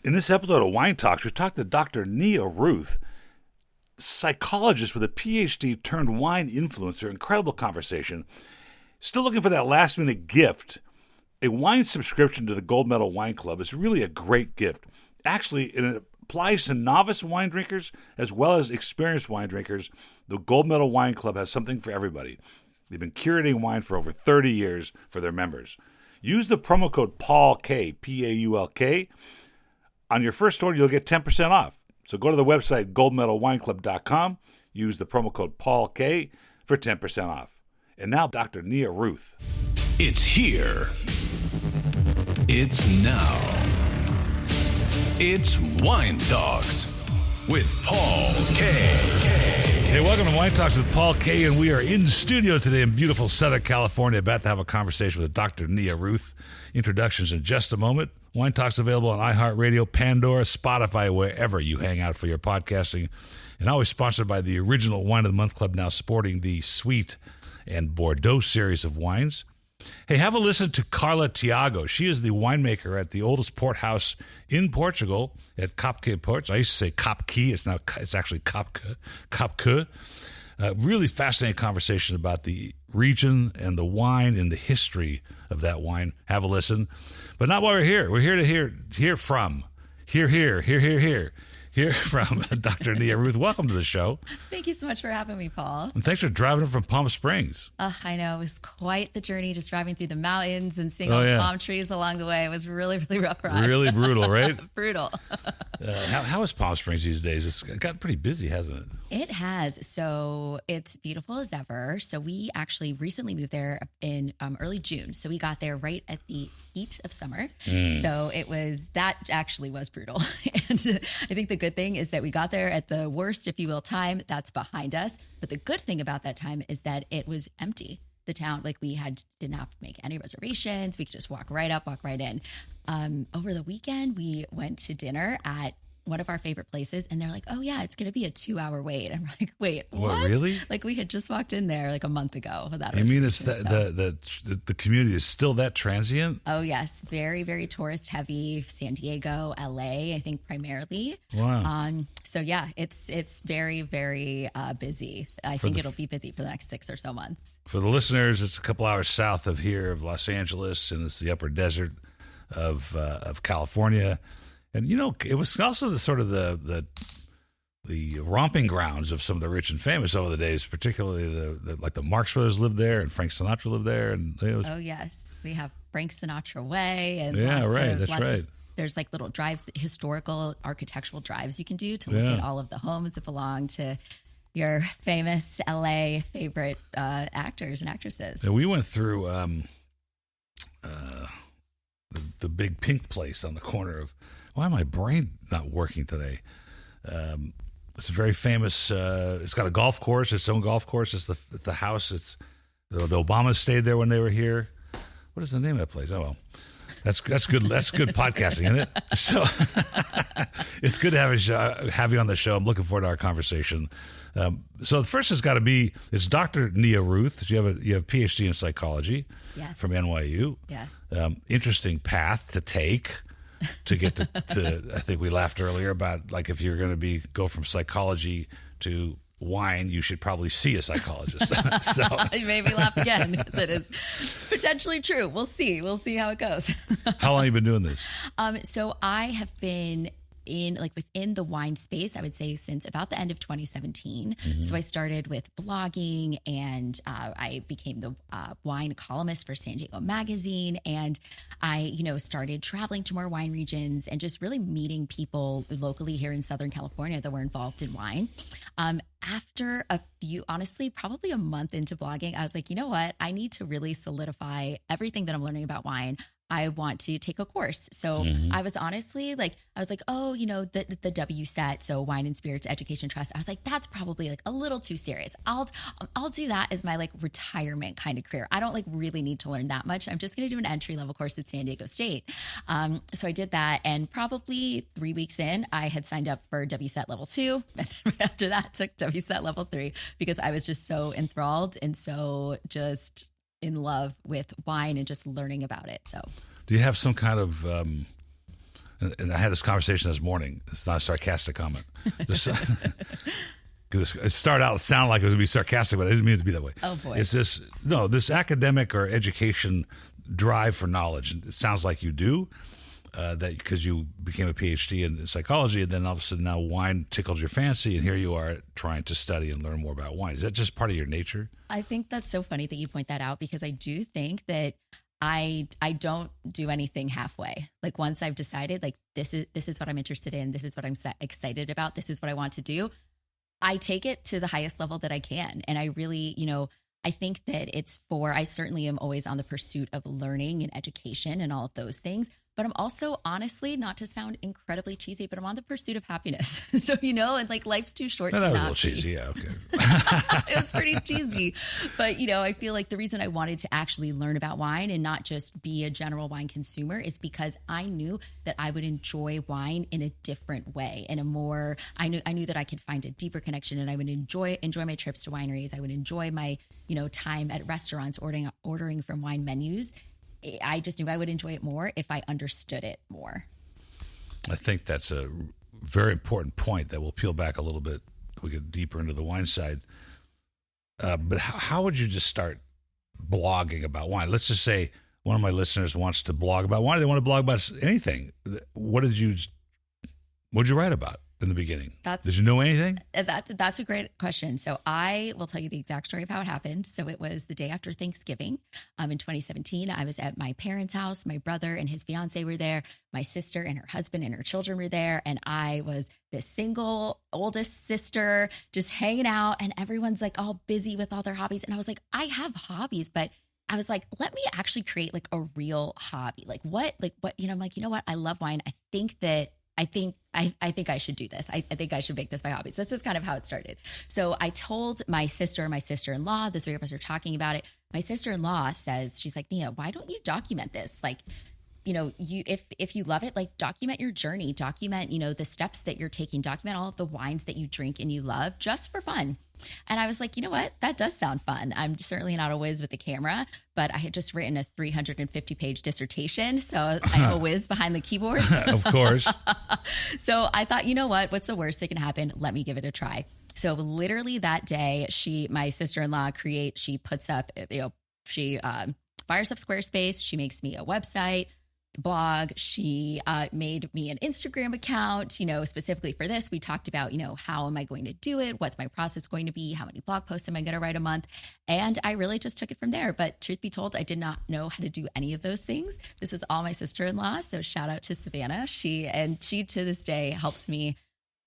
In this episode of Wine Talks, we talked to Dr. Nia Ruth, psychologist with a PhD turned wine influencer. Incredible conversation. Still looking for that last-minute gift. A wine subscription to the Gold Medal Wine Club is really a great gift. Actually, it applies to novice wine drinkers as well as experienced wine drinkers. The Gold Medal Wine Club has something for everybody. They've been curating wine for over 30 years for their members. Use the promo code PAULK, P-A-U-L-K. On your first order, you'll get 10% off. So go to the website, goldmedalwineclub.com. Use the promo code PAULK for 10% off. And now, Dr. Nia Ruth. It's here. It's now. It's Wine Talks with Paul K. Hey, welcome to Wine Talks with Paul K. And we are in studio today in beautiful Southern California, about to have a conversation with Dr. Nia Ruth. Introductions in just a moment. Wine Talks available on iHeartRadio, Pandora, Spotify, wherever you hang out for your podcasting. And always sponsored by the original Wine of the Month Club, now sporting the Sweet and Bordeaux series of wines. Hey, have a listen to Carla Tiago. She is the winemaker at the oldest port house in Portugal at Copque Ports. I used to say Copque. It's actually Copque. Really fascinating conversation about the region and the wine and the history of that wine. Have a listen. But not while we're here. We're here to hear from Dr. Nia Ruth. Welcome to the show. Thank you so much for having me, Paul. And thanks for driving from Palm Springs. I know. It was quite the journey, just driving through the mountains and seeing all the palm trees along the way. It was really, really rough ride. Really brutal, right? Brutal. How is Palm Springs these days? It's gotten pretty busy, hasn't it? It has. So it's beautiful as ever. So we actually recently moved there in early June. So we got there right at the heat of summer. So that actually was brutal. And I think the good thing is that we got there at the worst, if you will, time. That's behind us. But the good thing about that time is that it was empty. The town, didn't have to make any reservations. We could just walk right up, walk right in. Over the weekend, we went to dinner at one of our favorite places, and they're like, "Oh yeah, it's going to be a 2-hour wait." And we're like, "Wait, what? Really?" Like we had just walked in there like a month ago without. You mean it's the community is still that transient? Oh yes, very very tourist heavy. San Diego, LA, I think primarily. Wow. So yeah, it's very very busy. I think it'll be busy for the next 6 or so months. For the listeners, it's a couple hours south of Los Angeles, and it's the upper desert of California. And, it was also the romping grounds of some of the rich and famous over the days, particularly the Marx Brothers lived there, and Frank Sinatra lived there. And oh, yes. We have Frank Sinatra Way. And that's right. There's little drives, historical architectural drives you can do to look at all of the homes that belong to your famous LA favorite actors and actresses. And we went through the big pink place on the corner of... Why my brain not working today? It's a very famous. It's got a golf course, its own golf course. It's the house. It's the Obamas stayed there when they were here. What is the name of that place? Oh well, that's good. That's good podcasting, isn't it? So it's good to have you on the show. I'm looking forward to our conversation. So the first has got to be, it's Dr. Nia Ruth. You have a PhD in psychology. Yes. From NYU. Yes. Interesting path to take. To get to, I think we laughed earlier about if you're going to go from psychology to wine, you should probably see a psychologist. So you made me laugh again. It is potentially true. We'll see. We'll see how it goes. How long have you been doing this? So I have been within the wine space, I would say since about the end of 2017. Mm-hmm. So I started with blogging, and I became the wine columnist for San Diego Magazine. And I, started traveling to more wine regions and just really meeting people locally here in Southern California that were involved in wine. After honestly, probably a month into blogging, I was like, you know what? I need to really solidify everything that I'm learning about wine. I want to take a course. So I was honestly the WSET, so Wine and Spirits Education Trust. I was like, that's probably a little too serious. I'll do that as my retirement kind of career. I don't really need to learn that much. I'm just going to do an entry level course at San Diego State. So I did that, and probably 3 weeks in, I had signed up for WSET level 2. And then right after that, took WSET level 3 because I was just so enthralled and so just in love with wine and just learning about it. So, do you have some kind of and I had this conversation this morning. It's not a sarcastic comment. Just, it started out sounding like it was going to be sarcastic, but I didn't mean it to be that way. Oh, boy. It's this academic or education drive for knowledge. And it sounds like you do, that because you became a PhD in psychology, and then all of a sudden now wine tickled your fancy, and here you are trying to study and learn more about wine. Is that just part of your nature? I think that's so funny that you point that out, because I do think that I don't do anything halfway. Like once I've decided, like this is what I'm interested in, this is what I'm excited about, this is what I want to do, I take it to the highest level that I can. And I really, I think that I certainly am always on the pursuit of learning and education and all of those things. But I'm also, honestly, not to sound incredibly cheesy, but I'm on the pursuit of happiness. So, and like life's too short to not be. That was a little cheesy. Yeah, okay. It was pretty cheesy. But, I feel like the reason I wanted to actually learn about wine and not just be a general wine consumer is because I knew that I would enjoy wine in a different way, in a more, I knew that I could find a deeper connection, and I would enjoy my trips to wineries. I would enjoy my, time at restaurants ordering from wine menus. I just knew I would enjoy it more if I understood it more. I think that's a very important point that we'll peel back a little bit. We get deeper into the wine side. But how would you just start blogging about wine? Let's just say one of my listeners wants to blog about wine. They want to blog about anything. What'd you write about in the beginning? Did you know anything? That's a great question. So I will tell you the exact story of how it happened. So it was the day after Thanksgiving in 2017. I was at my parents' house. My brother and his fiance were there. My sister and her husband and her children were there. And I was the single oldest sister just hanging out, and everyone's like all busy with all their hobbies. And I was like, I have hobbies, but I was like, let me actually create like a real hobby. Like what, I'm like, what? I love wine. I think I should do this. I think I should make this my hobby. So this is kind of how it started. So I told my sister and my sister-in-law, the three of us are talking about it. My sister-in-law says, she's like, Nia, why don't you document this? Like, if you love it, like document your journey, document, the steps that you're taking, document all of the wines that you drink and you love just for fun. And I was like, you know what? That does sound fun. I'm certainly not a whiz with the camera, but I had just written a 350-page dissertation. So I'm a whiz behind the keyboard. Of course. So I thought, you know what? What's the worst that can happen? Let me give it a try. So literally that day, my sister-in-law she puts up, she fires up Squarespace. She makes me a website, blog. She made me an Instagram account, specifically for this. We talked about, how am I going to do it? What's my process going to be? How many blog posts am I going to write a month? And I really just took it from there. But truth be told, I did not know how to do any of those things. This was all my sister-in-law. So shout out to Savannah. She to this day helps me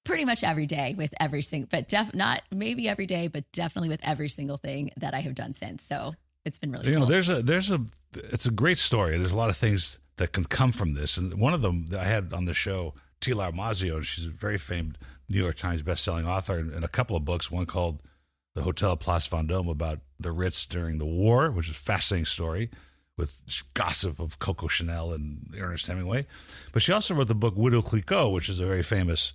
pretty much every day with every single, but not maybe every day, but definitely with every single thing that I have done since. So it's been really cool. It's a great story. There's a lot of things that can come from this. And one of them that I had on the show, Tila Armazio, she's a very famed New York Times bestselling author, and a couple of books, one called The Hotel at Place Vendôme about the Ritz during the war, which is a fascinating story with gossip of Coco Chanel and Ernest Hemingway. But she also wrote the book Widow Clicquot, which is a very famous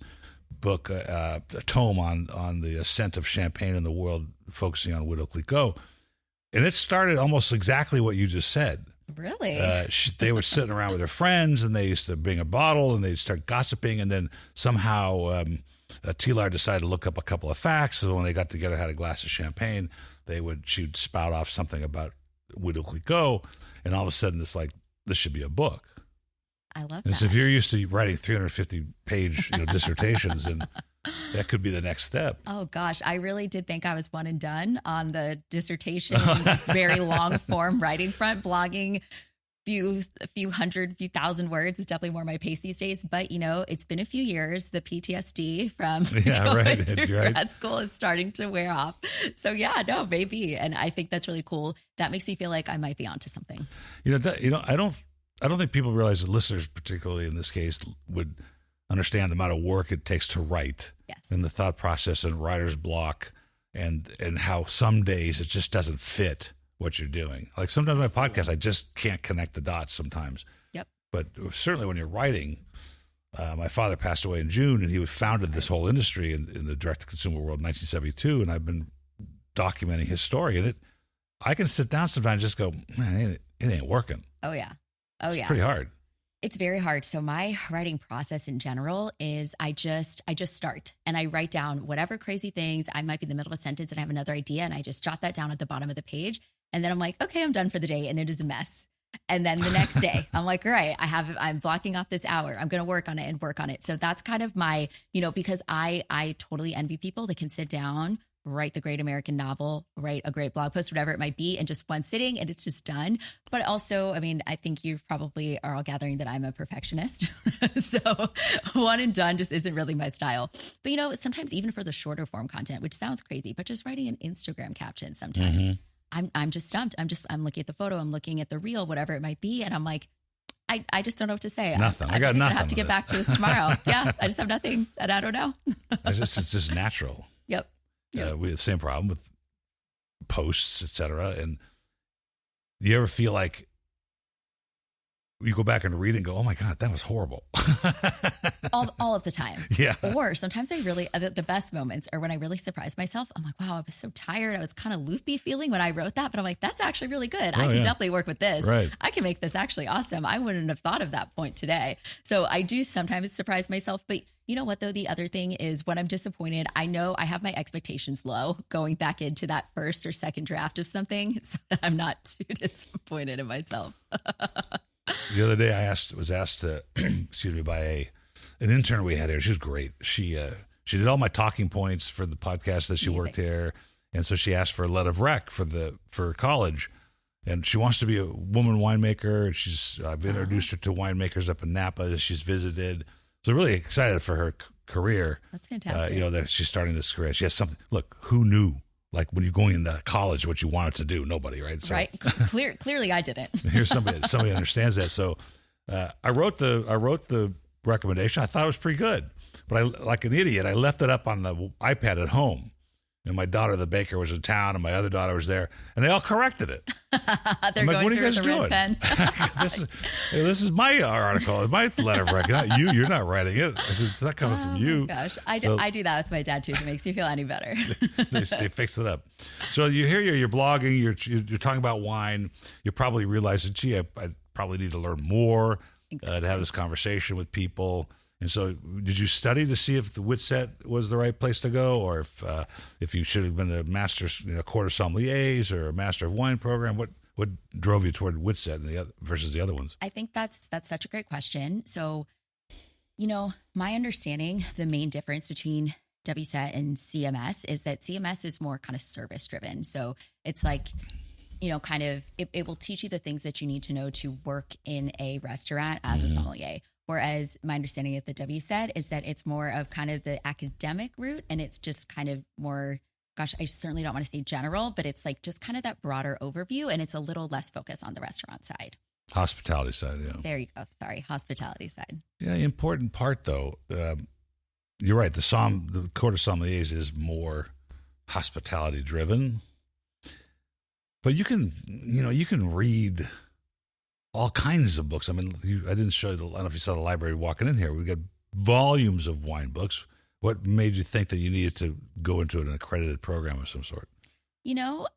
book, a tome on the ascent of champagne in the world, focusing on Widow Clicquot. And it started almost exactly what you just said. Really? They were sitting around with their friends, and they used to bring a bottle, and they'd start gossiping, and then somehow Tilar decided to look up a couple of facts. So when they got together, had a glass of champagne, she'd spout off something about Widow Clicquot, and all of a sudden it's like, this should be a book. I love and that. So if you're used to writing 350-page dissertations, and that could be the next step. Oh gosh, I really did think I was one and done on the dissertation, very long form writing front. Blogging, few thousand words is definitely more my pace these days. But it's been a few years. The PTSD from going through grad school is starting to wear off. So yeah, no, maybe, and I think that's really cool. That makes me feel like I might be onto something. I don't think people realize that listeners, particularly in this case, would understand the amount of work it takes to write. Yes. And the thought process and writer's block, and how some days it just doesn't fit what you're doing. Like sometimes my podcast, I just can't connect the dots sometimes. Yep. But certainly when you're writing, my father passed away in June, and he founded this whole industry in the direct-to-consumer world in 1972, and I've been documenting his story. And I can sit down sometimes and just go, man, it ain't working. Oh, yeah. Oh, yeah. It's pretty hard. It's very hard. So my writing process in general is I just start and I write down whatever crazy things. I might be in the middle of a sentence and I have another idea and I just jot that down at the bottom of the page. And then I'm like, okay, I'm done for the day. And it is a mess. And then the next day I'm like, all right, I'm blocking off this hour. I'm going to work on it and work on it. So that's kind of my, because I totally envy people that can sit down, write the great American novel, write a great blog post, whatever it might be, in just one sitting and it's just done. But also, I mean, I think you probably are all gathering that I'm a perfectionist. So one and done just isn't really my style. But, sometimes even for the shorter form content, which sounds crazy, but just writing an Instagram caption sometimes, I'm just stumped. I'm looking at the photo, I'm looking at the reel, whatever it might be. And I'm like, I just don't know what to say. Nothing. I got nothing. I have to get back to this tomorrow. Yeah. I just have nothing and I don't know. It's just natural. Yep. We have the same problem with posts, etc. And you ever feel like you go back and read and go, oh my God, that was horrible. all of the time. Yeah. Or sometimes the best moments are when I really surprise myself. I'm like, wow, I was so tired. I was kind of loopy feeling when I wrote that, but I'm like, that's actually really good. I can definitely work with this. Right. I can make this actually awesome. I wouldn't have thought of that point today. So I do sometimes surprise myself, but you know what though? The other thing is when I'm disappointed, I know I have my expectations low going back into that first or second draft of something. So I'm not too disappointed in myself. The other day I was asked by an intern we had here. She was great. She did all my talking points for the podcast that she worked here. And so she asked for a letter of rec for college. And she wants to be a woman winemaker. I've introduced her to winemakers up in Napa. She's visited. So really excited for her career. That's fantastic. That she's starting this career. She has something. Look, who knew? Like when you're going into college, what you wanted to do, nobody, right? So, right. Clearly, I didn't. Here's somebody understands that. So I wrote the recommendation. I thought it was pretty good, but like an idiot, I left it up on the iPad at home. And my daughter, the baker, was in town, and my other daughter was there, and they all corrected it. They're like, going what are you guys doing? Pen. This is my article, my letter of rec. Not you. You're not writing it. It's not coming from you. Gosh, I do that with my dad too. If it makes you feel any better. they fix it up. So you hear you're blogging. You're talking about wine. You're probably realizing, gee, I probably need to learn more to have this conversation with people. And so, did you study to see if the Whitsett was the right place to go, or if you should have been a master's, quarter sommeliers or a master of wine program? What drove you toward Whitsett versus the other ones? I think that's such a great question. So, my understanding, the main difference between WSET and CMS is that CMS is more kind of service driven. So it's like, it will teach you the things that you need to know to work in a restaurant as a sommelier. Whereas my understanding of the WSET is that it's more of kind of the academic route, and it's just kind of more, gosh, I certainly don't want to say general, but it's like just kind of that broader overview, and it's a little less focused on the restaurant side. Hospitality side, yeah. There you go. Sorry, hospitality side. Yeah, important part though. You're right. The Court of Sommeliers is more hospitality driven, but you can read all kinds of books. I mean, I didn't show you. I don't know if you saw the library walking in here. We got volumes of wine books. What made you think that you needed to go into an accredited program of some sort?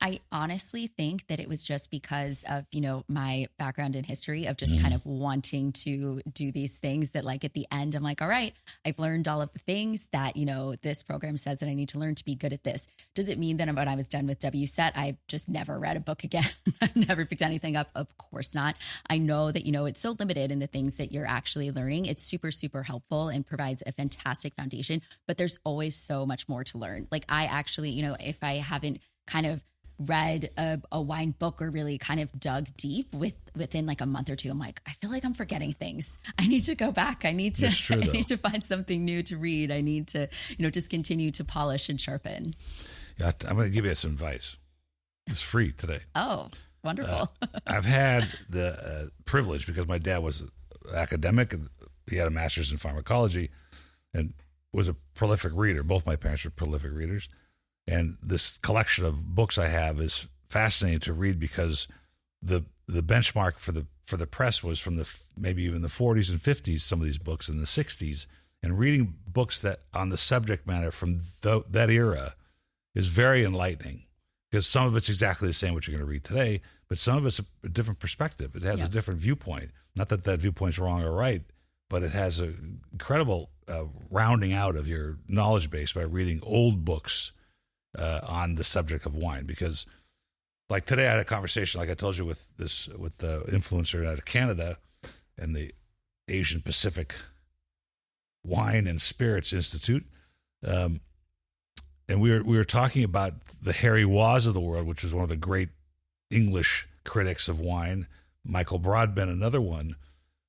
I honestly think that it was just because of, my background in history of just kind of wanting to do these things that like at the end, I'm like, all right, I've learned all of the things that, this program says that I need to learn to be good at this. Does it mean that when I was done with WSET, I just never read a book again? I've never picked anything up. Of course not. I know that, it's so limited in the things that you're actually learning. It's super, super helpful and provides a fantastic foundation, but there's always so much more to learn. Like I actually, if I haven't kind of read a wine book or really kind of dug deep within like a month or two, I'm like, I feel like I'm forgetting things. I need to go back. I need to find something new to read. I need to, just continue to polish and sharpen. Yeah, I'm going to give you some advice. It's free today. Oh, wonderful. I've had the privilege because my dad was an academic and he had a master's in pharmacology and was a prolific reader. Both my parents were prolific readers. And this collection of books I have is fascinating to read because the benchmark for the press was from maybe even the 40s and 50s, some of these books in the 60s. And reading books that on the subject matter from that era is very enlightening because some of it's exactly the same what you're going to read today, but some of it's a different perspective. It has a different viewpoint. Not that that viewpoint's wrong or right, but it has an incredible rounding out of your knowledge base by reading old books on the subject of wine. Because, like today, I had a conversation, like I told you, with the influencer out of Canada and the Asian Pacific Wine and Spirits Institute, and we were talking about the Harry Waas of the world, which is one of the great English critics of wine, Michael Broadbent, another one,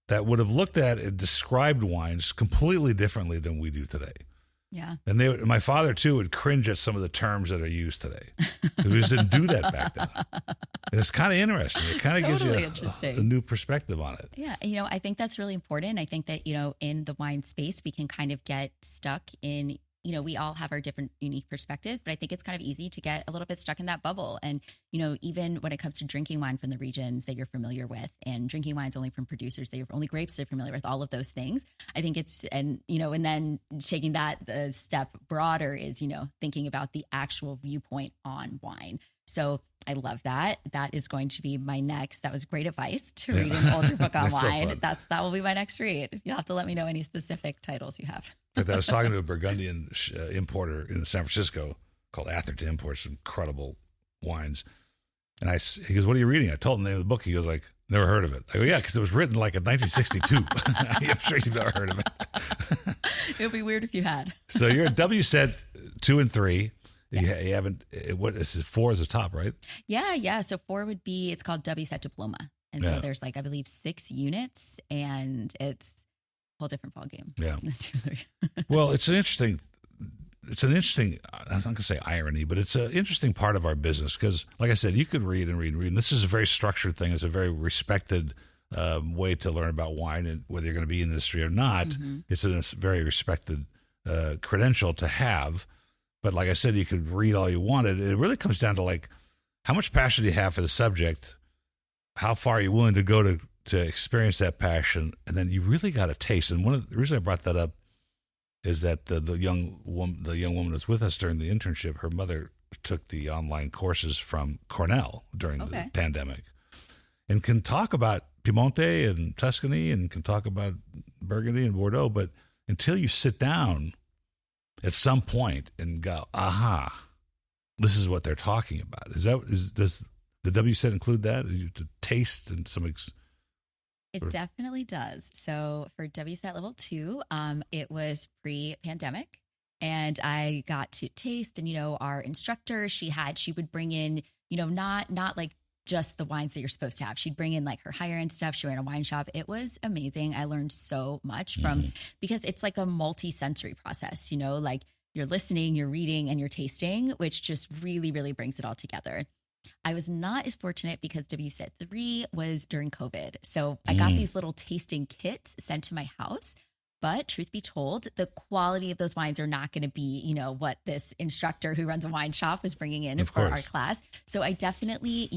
that would have looked at and described wines completely differently than we do today. Yeah. And my father, too, would cringe at some of the terms that are used today. We just didn't do that back then. And it's kind of interesting. It kind of Totally gives you a new perspective on it. Yeah. I think that's really important. I think that, in the wine space, we can kind of get stuck in, we all have our different unique perspectives, but I think it's kind of easy to get a little bit stuck in that bubble. And, even when it comes to drinking wine from the regions that you're familiar with and drinking wines only from producers that you're only grapes they're familiar with, all of those things, I think it's, and then taking that the step broader is, thinking about the actual viewpoint on wine. So I love that. That is going to be my next. That was great advice to read an older book on wine. So that will be my next read. You'll have to let me know any specific titles you have. I was talking to a Burgundian importer in San Francisco called Atherton Imports, incredible wines. And he goes, "What are you reading?" I told him the name of the book. He goes, like, "Never heard of it." I go, "Yeah, because it was written like in 1962. I'm sure you've never heard of it." It would be weird if you had. So you're at WSET 2 and 3. Yeah. You haven't. What is it? 4 is the top, right? Yeah. So 4 would be. It's called WSET Diploma, and so there's I believe 6 units, and it's a whole different ballgame. Yeah. Than 2 and 3. Well, it's an interesting. I'm not going to say irony, but it's an interesting part of our business because, like I said, you could read and read and read. And this is a very structured thing. It's a very respected way to learn about wine, and whether you're going to be in the industry or not, it's a very respected credential to have. But like I said, you could read all you wanted. It really comes down to how much passion do you have for the subject, how far are you willing to go to experience that passion, and then you really got to taste. And the reason I brought that up is that the young woman that's with us during the internship, her mother took the online courses from Cornell during the pandemic, and can talk about Piemonte and Tuscany and can talk about Burgundy and Bordeaux, but until you sit down at some point and go, aha, this is what they're talking about. Does the WSET include that? To taste and some It definitely does. So for WSET level 2, it was pre-pandemic, and I got to taste. And our instructor, she would bring in, not like just the wines that you're supposed to have. She'd bring in her higher end stuff. She ran a wine shop. It was amazing. I learned so much because it's like a multi-sensory process. You're listening, you're reading, and you're tasting, which just really, really brings it all together. I was not as fortunate because WSET 3 was during COVID. So I got these little tasting kits sent to my house. But truth be told, the quality of those wines are not going to be, what this instructor who runs a wine shop was bringing in for our class. So I definitely,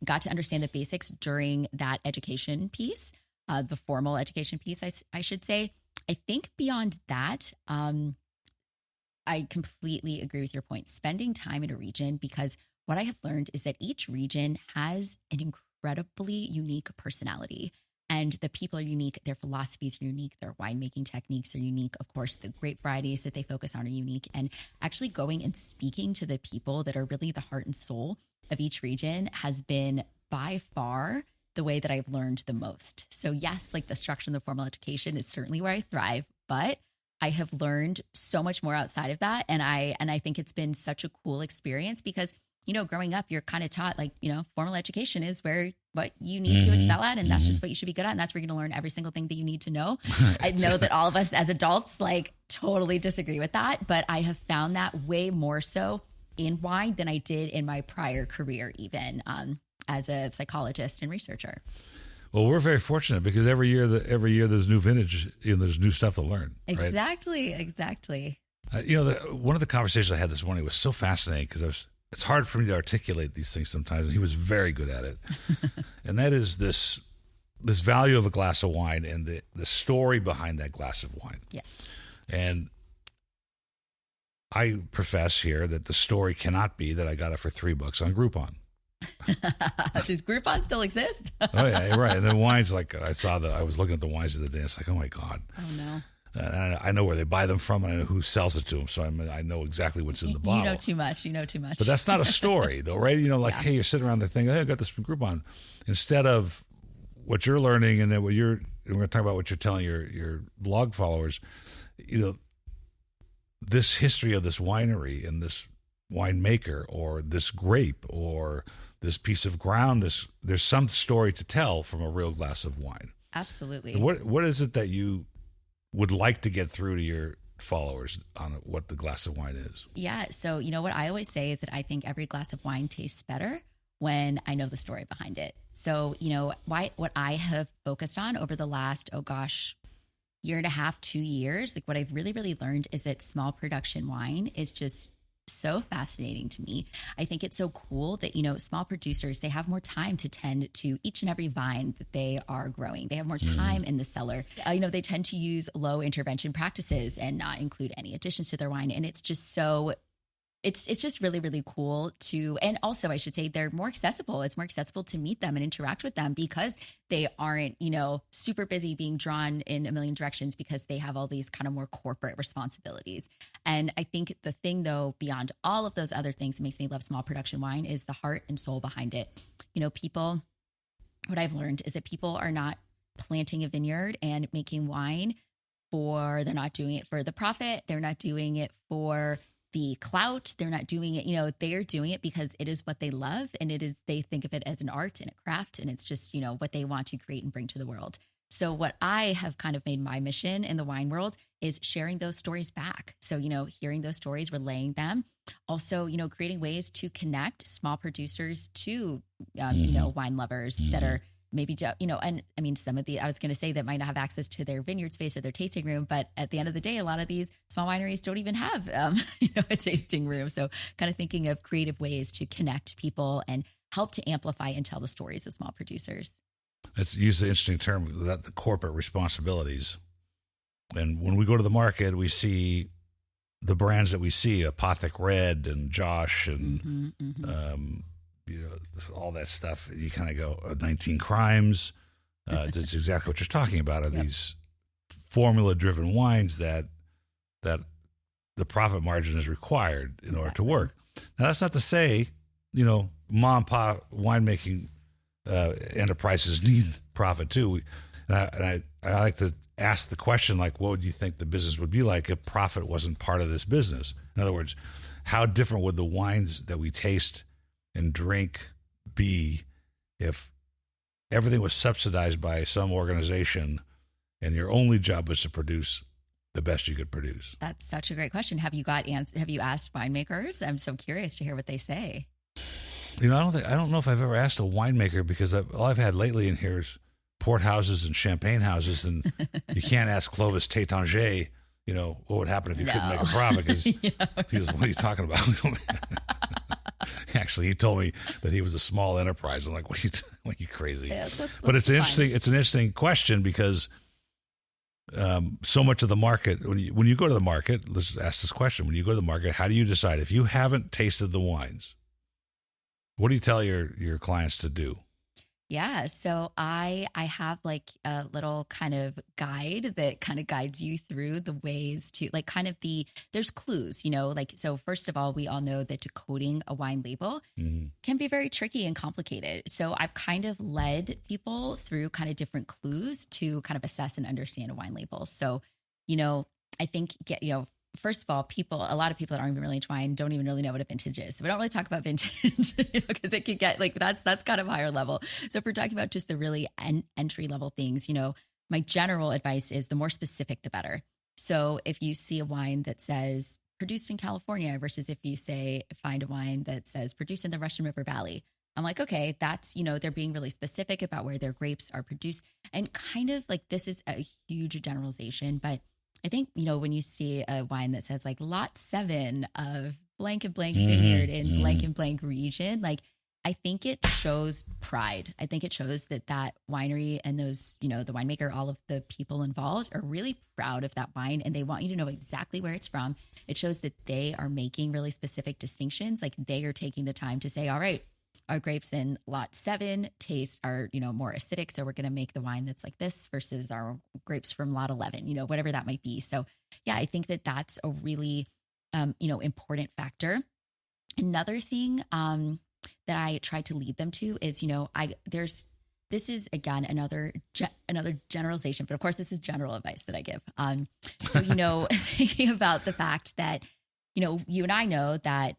got to understand the basics during that education piece, the formal education piece, I should say. I think beyond that, I completely agree with your point. Spending time in a region, because what I have learned is that each region has an incredibly unique personality, and the people are unique. Their philosophies are unique. Their winemaking techniques are unique. Of course, the grape varieties that they focus on are unique. And actually going and speaking to the people that are really the heart and soul of each region has been by far the way that I've learned the most. So yes, the structure and the formal education is certainly where I thrive, but I have learned so much more outside of that. And I think it's been such a cool experience because growing up, you're kind of taught formal education is what you need to excel at. And that's just what you should be good at. And that's where you're going to learn every single thing that you need to know. I know that all of us as adults, totally disagree with that. But I have found that way more so in wine than I did in my prior career, even as a psychologist and researcher. Well, we're very fortunate because every year there's new vintage and there's new stuff to learn. Exactly. One of the conversations I had this morning was so fascinating because it's hard for me to articulate these things sometimes, and he was very good at it. And that is this value of a glass of wine and the story behind that glass of wine. Yes. And I profess here that the story cannot be that I got it for $3 on Groupon. Does Groupon still exist? Oh yeah, right. And then wines, like I was looking at the wines of the day. It's like, oh my God. Oh no. I know where they buy them from, and I know who sells it to them. So I know exactly what's in the bottle. You know too much. But that's not a story, though, right? Hey, you're sitting around there thinking, hey, I got this from Groupon. Instead of what you're learning, and then we're going to talk about what you're telling your blog followers, this history of this winery and this winemaker or this grape or this piece of ground, there's some story to tell from a real glass of wine. Absolutely. What is it that you would like to get through to your followers on what the glass of wine is? Yeah. So, what I always say is that I think every glass of wine tastes better when I know the story behind it. So, what I have focused on over the last, year and a half, 2 years, like what I've really, really learned is that small production wine is just so fascinating to me. I think it's so cool that, small producers, they have more time to tend to each and every vine that they are growing. They have more time in the cellar. They tend to use low intervention practices and not include any additions to their wine. And it's just it's just really, really cool and also I should say they're more accessible. It's more accessible to meet them and interact with them because they aren't, super busy being drawn in a million directions because they have all these kind of more corporate responsibilities. And I think the thing though, beyond all of those other things that makes me love small production wine is the heart and soul behind it. What I've learned is that people are not planting a vineyard and making wine they're not doing it for the profit. They're not doing it for the clout. They're not doing it, they are doing it because it is what they love. And they think of it as an art and a craft. And it's just, what they want to create and bring to the world. So what I have kind of made my mission in the wine world is sharing those stories back. So, hearing those stories, relaying them, also, creating ways to connect small producers to, wine lovers that are maybe, and I mean, I was going to say that might not have access to their vineyard space or their tasting room, but at the end of the day, a lot of these small wineries don't even have, a tasting room. So kind of thinking of creative ways to connect people and help to amplify and tell the stories of small producers. It's used the interesting term that the corporate responsibilities. And when we go to the market, we see the brands that we see, Apothic Red and Josh and, all that stuff. You kind of go 19 Crimes. That's exactly what you're talking about. Are these formula-driven wines that the profit margin is required in order to work? Now, that's not to say, mom and pop winemaking enterprises need profit too. I like to ask the question, like, what would you think the business would be like if profit wasn't part of this business? In other words, how different would the wines that we taste and drink be if everything was subsidized by some organization and your only job was to produce the best you could produce? That's such a great question. Have you asked winemakers? I'm so curious to hear what they say. I don't know if I've ever asked a winemaker, because all I've had lately in here is port houses and champagne houses, and you can't ask Clovis Tétanger, what would happen if you couldn't make a profit? Because he was, what are you talking about? Actually, he told me that he was a small enterprise. I'm like, what are you crazy? Yeah, but it's interesting. It's an interesting question because so much of the market, when you go to the market, let's ask this question. When you go to the market, how do you decide if you haven't tasted the wines? What do you tell your clients to do? Yeah. So I have like a little kind of guide that kind of guides you through the ways to like kind of there's clues, so first of all, we all know that decoding a wine label can be very tricky and complicated. So I've kind of led people through kind of different clues to kind of assess and understand a wine label. So, I think, first of all, a lot of people that aren't even really into wine don't even really know what a vintage is. So we don't really talk about vintage because it could get like, that's kind of higher level. So if we're talking about just the really entry level things, my general advice is the more specific, the better. So if you see a wine that says produced in California versus if you find a wine that says produced in the Russian River Valley, I'm like, okay, that's, they're being really specific about where their grapes are produced. And kind of like, this is a huge generalization, but I think, when you see a wine that says like lot 7 of blank and blank vineyard in blank and blank region, like, I think it shows pride. I think it shows that winery and those, the winemaker, all of the people involved are really proud of that wine and they want you to know exactly where it's from. It shows that they are making really specific distinctions. Like they are taking the time to say, all right, our grapes in lot 7 are, more acidic. So we're going to make the wine that's like this versus our grapes from lot 11, whatever that might be. So yeah, I think that that's a really, important factor. Another thing that I try to lead them to is, this is again another generalization, but of course this is general advice that I give. So thinking about the fact that you and I know that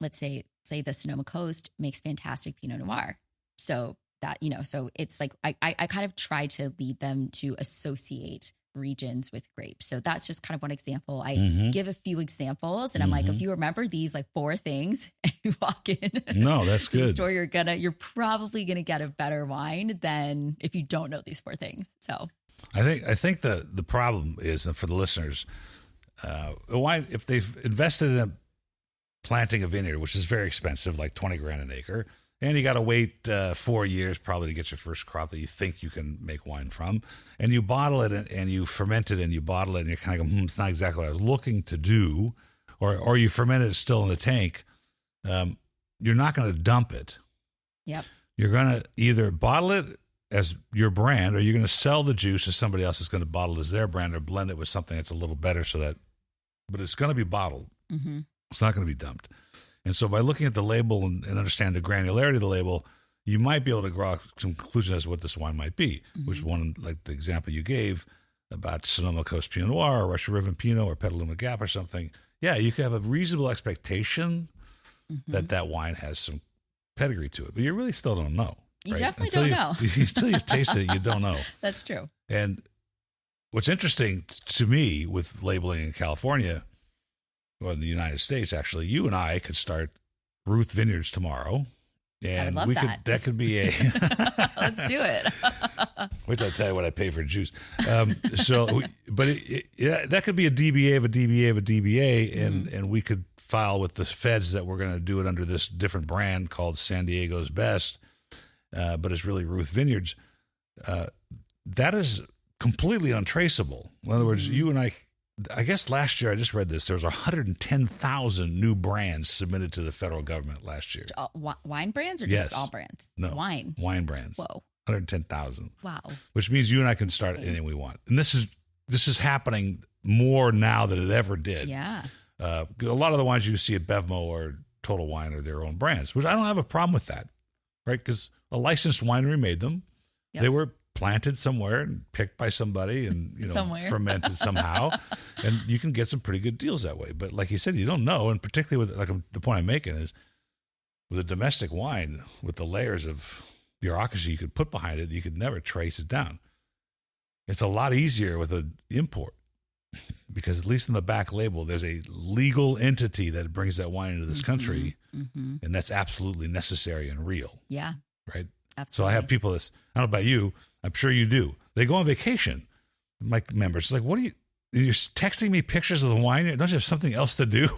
let's say the Sonoma Coast makes fantastic Pinot Noir, so that so it's like I kind of try to lead them to associate regions with grapes. So that's just kind of one example. I give a few examples and I'm like, if you remember these like 4 things and you walk in that's to the good. store, you're probably going to get a better wine than if you don't know these 4 things. So I think the problem is, for the listeners, a wine, if they've invested in planting a vineyard, which is very expensive, like $20,000 an acre, and you got to wait 4 years probably to get your first crop that you think you can make wine from. And you bottle it and you ferment it and you bottle it and you're kind of going, it's not exactly what I was looking to do. Or you ferment it still in the tank. You're not going to dump it. Yep. You're going to either bottle it as your brand, or you're going to sell the juice to somebody else that's going to bottle it as their brand, or blend it with something that's a little better but it's going to be bottled. Mm-hmm. It's not going to be dumped. And so by looking at the label and understand the granularity of the label, you might be able to draw some conclusions as to what this wine might be, which one, like the example you gave about Sonoma Coast Pinot Noir or Russia River Pinot or Petaluma Gap or something. Yeah, you could have a reasonable expectation that wine has some pedigree to it, but you really still don't know. You right? definitely don't know. Until you've tasted it, you don't know. That's true. And what's interesting to me with labeling in California, or in the United States, actually, you and I could start Ruth Vineyards tomorrow. And I would love that. That could be a let's do it. Wait till I tell you what I pay for juice. That could be a DBA of a DBA of a DBA, and we could file with the feds that we're going to do it under this different brand called San Diego's Best, but it's really Ruth Vineyards. That is completely untraceable. In other words, you and I guess last year, I just read this, there was 110,000 new brands submitted to the federal government last year. Wine brands or just all brands? No. Wine brands. Whoa. 110,000. Wow. Which means you and I can start anything we want. And this is happening more now than it ever did. Yeah. A lot of the wines you see at Bevmo or Total Wine are their own brands, which I don't have a problem with that, right? Because a licensed winery made them. Yep. They were planted somewhere and picked by somebody and fermented somehow, and you can get some pretty good deals that way. But like you said, you don't know, and particularly with the point I'm making is with a domestic wine, with the layers of bureaucracy you could put behind it, you could never trace it down. It's a lot easier with an import because at least in the back label, there's a legal entity that brings that wine into this country, and that's absolutely necessary and real. Yeah, right. Absolutely. So I have people I don't know about you, I'm sure you do. They go on vacation. My members, it's like, what are you? You're texting me pictures of the wine. Don't you have something else to do?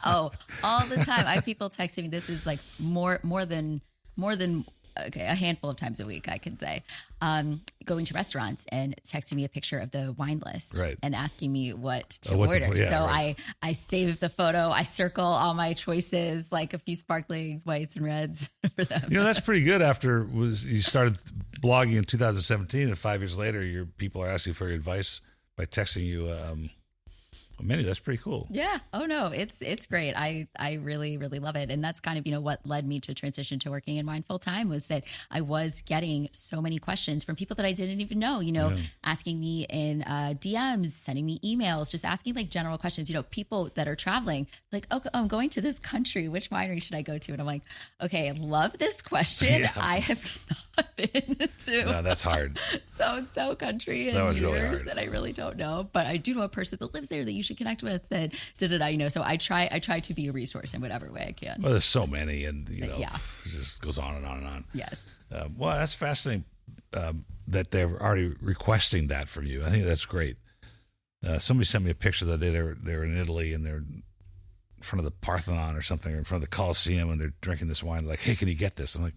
Oh, all the time. I have people texting me. This is like more than a handful of times a week, I could say. Going to restaurants and texting me a picture of the wine list, right, and asking me what to order. Right. I save the photo. I circle all my choices, like a few sparklings, whites and reds for them. That's pretty good. After you started blogging in 2017, and 5 years later, your people are asking for your advice by texting you a menu. That's pretty cool. Yeah. Oh no, it's great. I really, really love it. And that's kind of, what led me to transition to working in wine full time, was that I was getting so many questions from people that I didn't even know, asking me in DMs, sending me emails, just asking like general questions, people that are traveling, like, okay, I'm going to this country, which winery should I go to? And I'm like, okay, I love this question. Yeah. I have not been to no, that's hard. So country in years really that I really don't know, but I do know a person that lives there that you should connect with, and so I try to be a resource in whatever way I can. Well, there's so many, and it just goes on and on and on. Yes. Well, that's fascinating that they're already requesting that from you. I think that's great. Somebody sent me a picture the other day. They're in Italy and they're in front of the Parthenon or something, or in front of the Colosseum, and they're drinking this wine. Like, hey, can you get this? I'm like,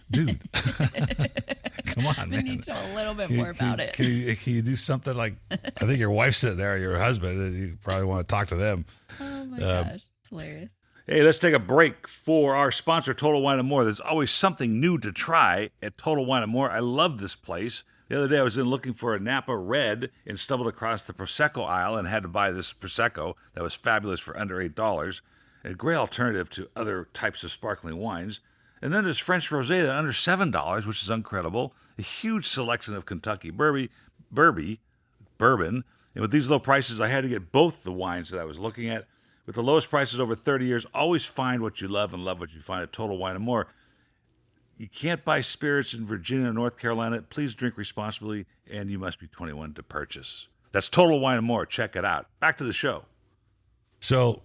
dude, come on, man. We need to know a little bit more about it. Can you do something like, I think your wife's sitting there, or your husband, and you probably want to talk to them. Oh my gosh, it's hilarious. Hey, let's take a break for our sponsor, Total Wine & More. There's always something new to try at Total Wine & More. I love this place. The other day I was in looking for a Napa Red and stumbled across the Prosecco aisle and had to buy this Prosecco that was fabulous for under $8. A great alternative to other types of sparkling wines. And then there's French Rosé at under $7, which is incredible. A huge selection of Kentucky bourbon. And with these low prices, I had to get both the wines that I was looking at. With the lowest prices over 30 years, always find what you love and love what you find at Total Wine & More. You can't buy spirits in Virginia or North Carolina. Please drink responsibly, and you must be 21 to purchase. That's Total Wine & More. Check it out. Back to the show. So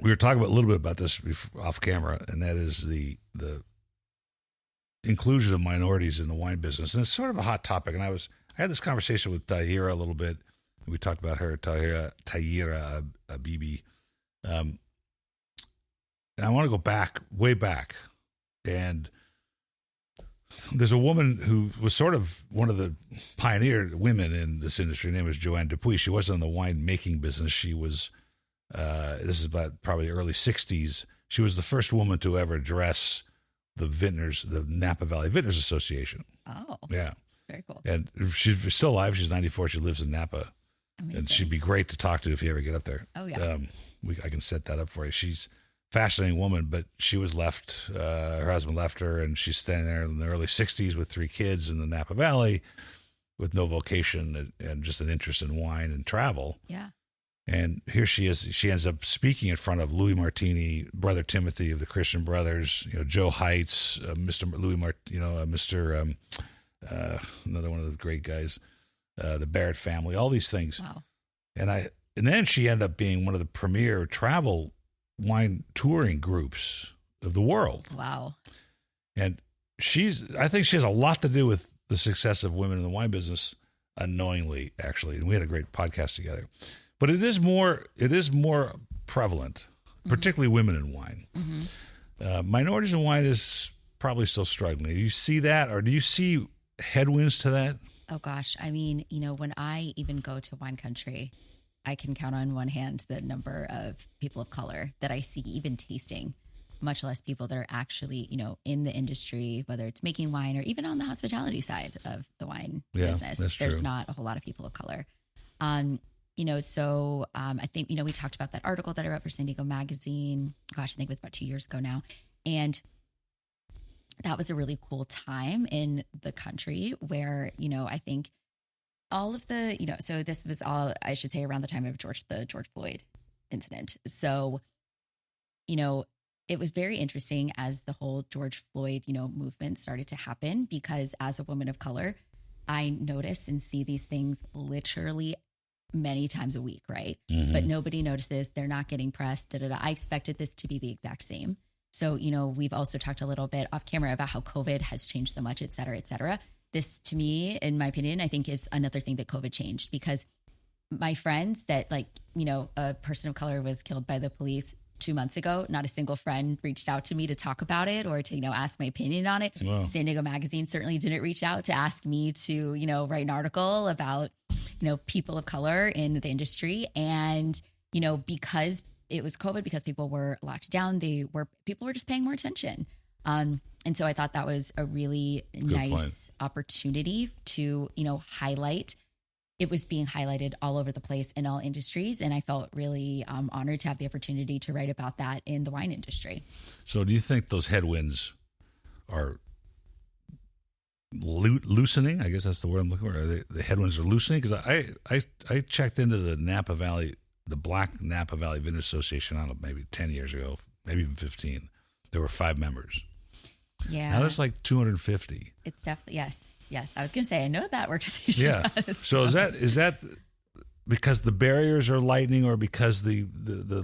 we were talking a little bit about this off camera, and that is the inclusion of minorities in the wine business. And it's sort of a hot topic. And I had this conversation with Tahira a little bit. We talked about her, Tahira Abibi. And I want to go back, way back. And there's a woman who was sort of one of the pioneer women in this industry. Her name was Joanne Dupuis. She wasn't in the wine making business. She was, this is about probably early 60s. She was the first woman to ever address the vintners, the Napa Valley Vintners Association. Oh, yeah. Very cool. And she's still alive. She's 94. She lives in Napa. Amazing. And she'd be great to talk to if you ever get up there. Oh, yeah. I can set that up for you. She's a fascinating woman, but she was left, her husband left her, and she's standing there in the early 60s with 3 kids in the Napa Valley with no vocation and just an interest in wine and travel. Yeah. And here she is. She ends up speaking in front of Louis Martini, Brother Timothy of the Christian Brothers, Joe Heights, Mr. Louis another one of the great guys, the Barrett family, all these things. Wow. And then she ended up being one of the premier travel wine touring groups of the world. Wow. And I think she has a lot to do with the success of women in the wine business, unknowingly, actually. And we had a great podcast together. But it is more prevalent, particularly women in wine. Mm-hmm. Minorities in wine is probably still struggling. Do you see that, or do you see headwinds to that? Oh, gosh. I mean, when I even go to wine country, I can count on one hand the number of people of color that I see even tasting, much less people that are actually, in the industry, whether it's making wine or even on the hospitality side of the wine business. There's not a whole lot of people of color. So I think, we talked about that article that I wrote for San Diego Magazine. Gosh, I think it was about 2 years ago now. And that was a really cool time in the country where, I think all of the, so this was all, I should say, around the time of the George Floyd incident. So, it was very interesting as the whole George Floyd, movement started to happen, because as a woman of color, I notice and see these things literally many times a week, right? Mm-hmm. But nobody notices. They're not getting pressed. I expected this to be the exact same. So, we've also talked a little bit off camera about how COVID has changed so much, et cetera, et cetera. This, to me, in my opinion, I think is another thing that COVID changed, because my friends that a person of color was killed by the police 2 months ago, not a single friend reached out to me to talk about it or to, ask my opinion on it. Wow. San Diego Magazine certainly didn't reach out to ask me to, write an article about, people of color in the industry. And, because it was COVID, because people were locked down, people were just paying more attention. And so I thought that was a really nice opportunity to, highlight. It was being highlighted all over the place in all industries. And I felt really honored to have the opportunity to write about that in the wine industry. So do you think those headwinds are loosening? I guess that's the word I'm looking for. The headwinds are loosening? Because I checked into the Napa Valley, the Black Napa Valley Vintners Association, I don't know, maybe 10 years ago, maybe even 15. There were 5 members. Yeah. Now there's like 250. It's definitely, yes. I was going to say, I know that organization. Yeah. So is that because the barriers are lightening, or because the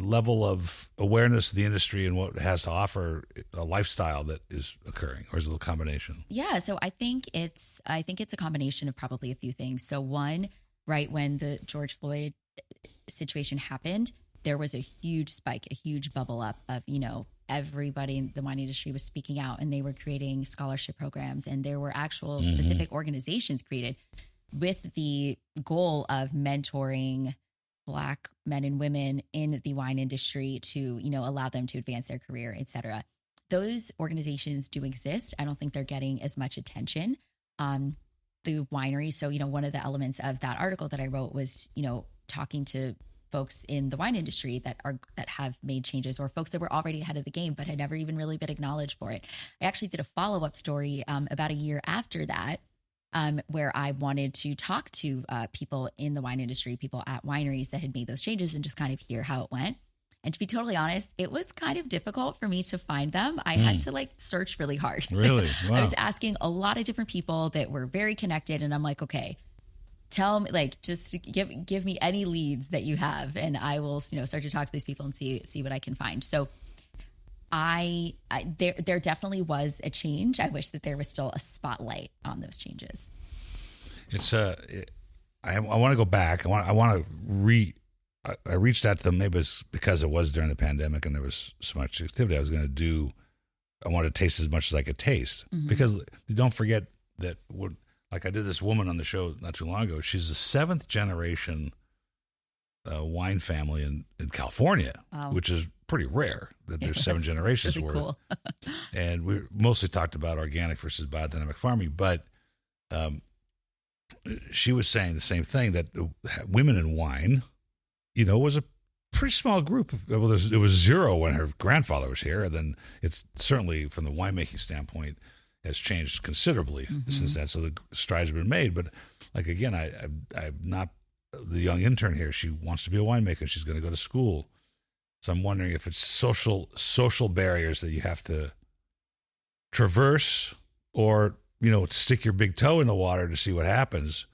level of awareness of the industry and what it has to offer, a lifestyle that is occurring, or is it a combination? Yeah. So I think it's a combination of probably a few things. So one, right when the George Floyd situation happened, there was a huge spike, a huge bubble up of, everybody in the wine industry was speaking out, and they were creating scholarship programs, and there were actual specific organizations created with the goal of mentoring Black men and women in the wine industry to, allow them to advance their career, et cetera. Those organizations do exist. I don't think they're getting as much attention. The wineries. So, one of the elements of that article that I wrote was, talking to folks in the wine industry that have made changes, or folks that were already ahead of the game, but had never even really been acknowledged for it. I actually did a follow-up story about a year after that, where I wanted to talk to people in the wine industry, people at wineries that had made those changes, and just kind of hear how it went. And to be totally honest, it was kind of difficult for me to find them. I had to search really hard. Really? Wow. I was asking a lot of different people that were very connected, and I'm like, okay, tell me, just give me any leads that you have, and I will, start to talk to these people and see what I can find. So there definitely was a change. I wish that there was still a spotlight on those changes. I want to go back. I reached out to them. Maybe it's because it was during the pandemic and there was so much activity. I wanted to taste as much as I could taste, because don't forget that I did this woman on the show not too long ago. She's the 7th generation wine family in California, which is pretty rare that there's 7 generations really worth. Cool. And we mostly talked about organic versus biodynamic farming, but she was saying the same thing, that women in wine, was a pretty small group. Well, it was 0 when her grandfather was here, and then it's certainly from the winemaking standpoint has changed considerably since then. So the strides have been made. But again, I'm not the young intern here. She wants to be a winemaker. She's going to go to school. So I'm wondering if it's social barriers that you have to traverse, or stick your big toe in the water to see what happens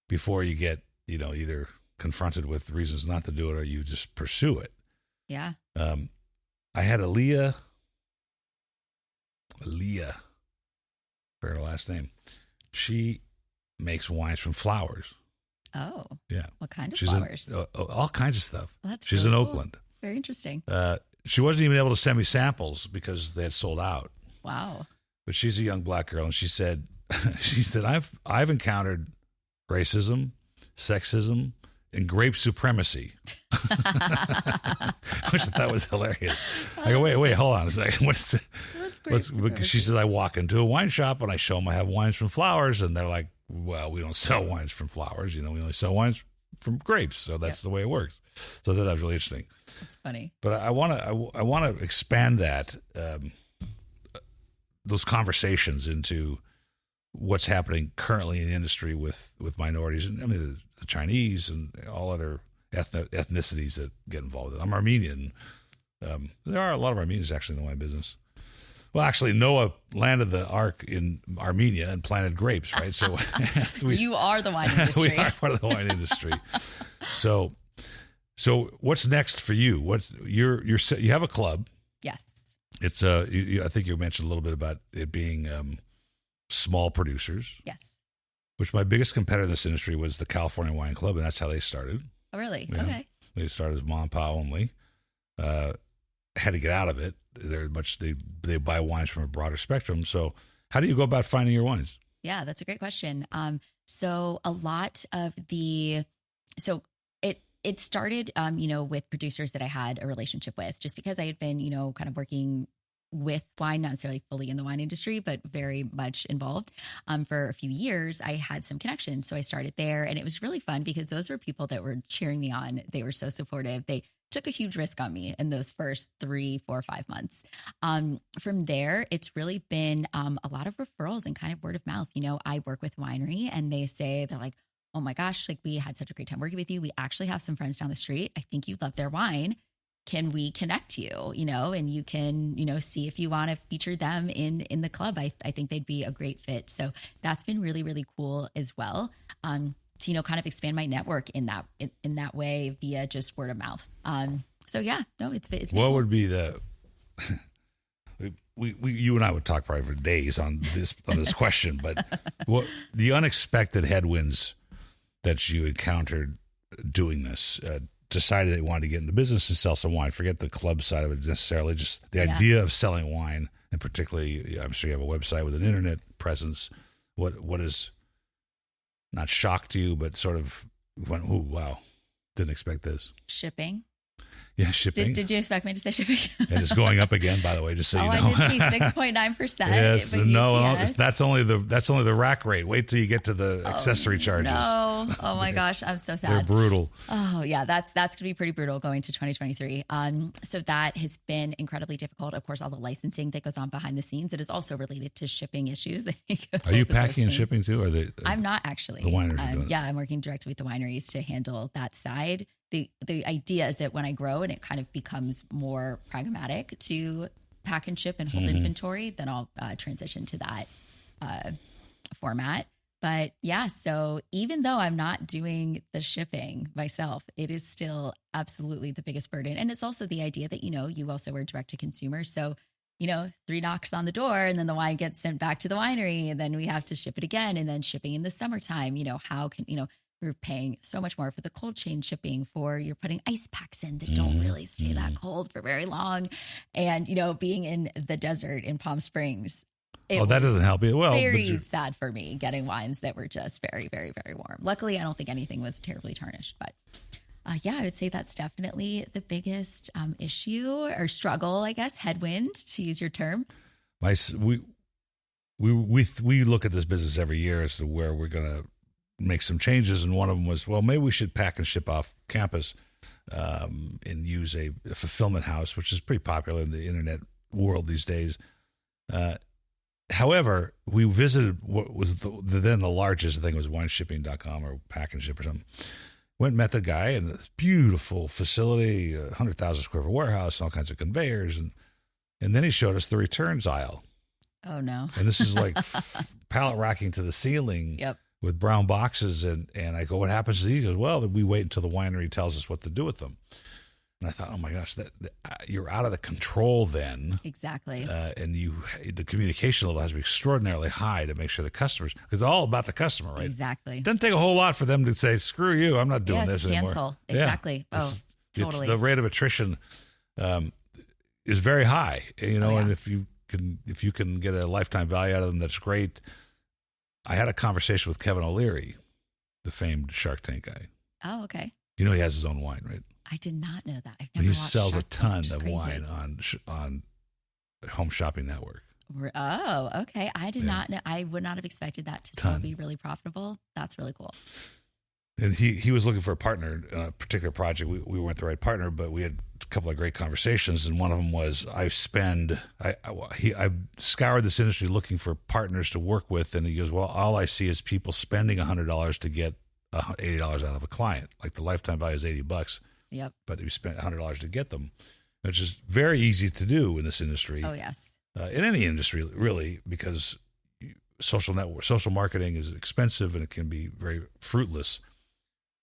before you get either confronted with reasons not to do it, or you just pursue it. Yeah. I had Aaliyah, for her last name. She makes wines from flowers. Oh. Yeah. What kind of flowers? All kinds of stuff. Well, that's She's really in cool. Oakland. Very interesting. She wasn't even able to send me samples because they had sold out. Wow. But she's a young Black girl, and she said, I've encountered racism, sexism, and grape supremacy. Which I thought was hilarious. I go, wait, hold on a second. She says, I walk into a wine shop and I show them I have wines from flowers, and they're like, well, we don't sell wines from flowers. We only sell wines from grapes. So that's the way it works. So that was really interesting. That's funny. But I want to expand that, those conversations into what's happening currently in the industry with minorities, and the Chinese and all other ethnicities that get involved with it. I'm Armenian. There are a lot of Armenians actually in the wine business. Well, actually, Noah landed the ark in Armenia and planted grapes, right? So, you are the wine industry. We are part of the wine industry. So what's next for you? You have a club. Yes. It's I think you mentioned a little bit about it being small producers. Yes. Which my biggest competitor in this industry was the California Wine Club, and that's how they started. Oh, really? Yeah. Okay. They started as mom and pop only. Had to get out of it. They buy wines from a broader spectrum. So how do you go about finding your wines? Yeah, that's a great question. So a lot of it started, with producers that I had a relationship with, just because I had been, kind of working with wine, not necessarily fully in the wine industry, but very much involved for a few years. I had some connections. So I started there, and it was really fun because those were people that were cheering me on. They were so supportive. They took a huge risk on me in those first 3, 4, 5 months. From there, it's really been a lot of referrals and kind of word of mouth. I work with winery, and they're like, oh my gosh, we had such a great time working with you. We actually have some friends down the street. I think you'd love their wine. Can we connect you, and you can, see if you want to feature them in the club. I think they'd be a great fit. So that's been really, really cool as well. To, kind of expand my network in that way via just word of mouth. So yeah, no, it's been what cool. Would be the, you and I would talk probably for days on this question, but what the unexpected headwinds that you encountered doing this, decided they wanted to get into business and sell some wine. Forget the club side of it necessarily, just the idea of selling wine, and particularly, I'm sure you have a website with an internet presence. What is not shocked you, but sort of went, oh, wow, Didn't expect this. Shipping. Yeah, shipping. Did you expect me to say shipping? And it's going up again, by the way, just so you know. I did see 6.9%. Yes, UPS. that's only the rack rate. Wait till you get to the accessory charges. No, oh my gosh, I'm so sad. They're brutal. Oh yeah, that's going to be pretty brutal going to 2023. So that has been incredibly difficult. Of course, all the licensing that goes on behind the scenes. It is also related to shipping issues. I think. Are you packing and shipping too? Or I'm not actually. The wineries are doing it. Yeah, I'm working directly with the wineries to handle that side. The idea is that when I grow and it kind of becomes more pragmatic to pack and ship and hold inventory, then I'll transition to that format. But yeah, so even though I'm not doing the shipping myself, it is still absolutely the biggest burden. And it's also the idea that, you also are direct to consumer. So, 3 knocks on the door and then the wine gets sent back to the winery and then we have to ship it again. And then shipping in the summertime, how can, we're paying so much more for the cold chain shipping you're putting ice packs in that don't really stay that cold for very long. And, being in the desert in Palm Springs. That doesn't help you. Well, very sad for me getting wines that were just very, very, very warm. Luckily, I don't think anything was terribly tarnished, but I would say that's definitely the biggest issue or struggle, I guess, headwind to use your term. We look at this business every year as to where we're going to make some changes, and one of them was, well, maybe we should pack and ship off campus and use a fulfillment house, which is pretty popular in the internet world these days. However, we visited what was then the largest, I think it was wineshipping.com or Pack and Ship or something. Went and met the guy in this beautiful facility, 100,000 square foot warehouse, all kinds of conveyors, and then he showed us the returns aisle. Oh no! And this is like pallet racking to the ceiling. Yep. With brown boxes, and I go, what happens to these? He goes, well, we wait until the winery tells us what to do with them. And I thought, oh my gosh, that you're out of the control then. Exactly. And the communication level has to be extraordinarily high to make sure the customers, because it's all about the customer, right? Exactly. It doesn't take a whole lot for them to say, screw you, I'm not doing this anymore. Cancel. Exactly. Yeah. Totally. The rate of attrition is very high, and if you can get a lifetime value out of them, that's great. I had a conversation with Kevin O'Leary, the famed Shark Tank guy. Oh, okay. He has his own wine, right? I did not know that. I've never he watched sells Shark a ton Tank, of wine on Home Shopping Network. Oh, okay. I did not know. I would not have expected that to still be really profitable. That's really cool. And he was looking for a partner in a particular project. We weren't the right partner, but we had a couple of great conversations. And one of them was, I've scoured this industry looking for partners to work with. And he goes, well, all I see is people spending $100 to get $80 out of a client. Like the lifetime value is $80. Yep. But you spent $100 to get them, which is very easy to do in this industry. Oh, yes. In any industry, really, because social marketing is expensive and it can be very fruitless.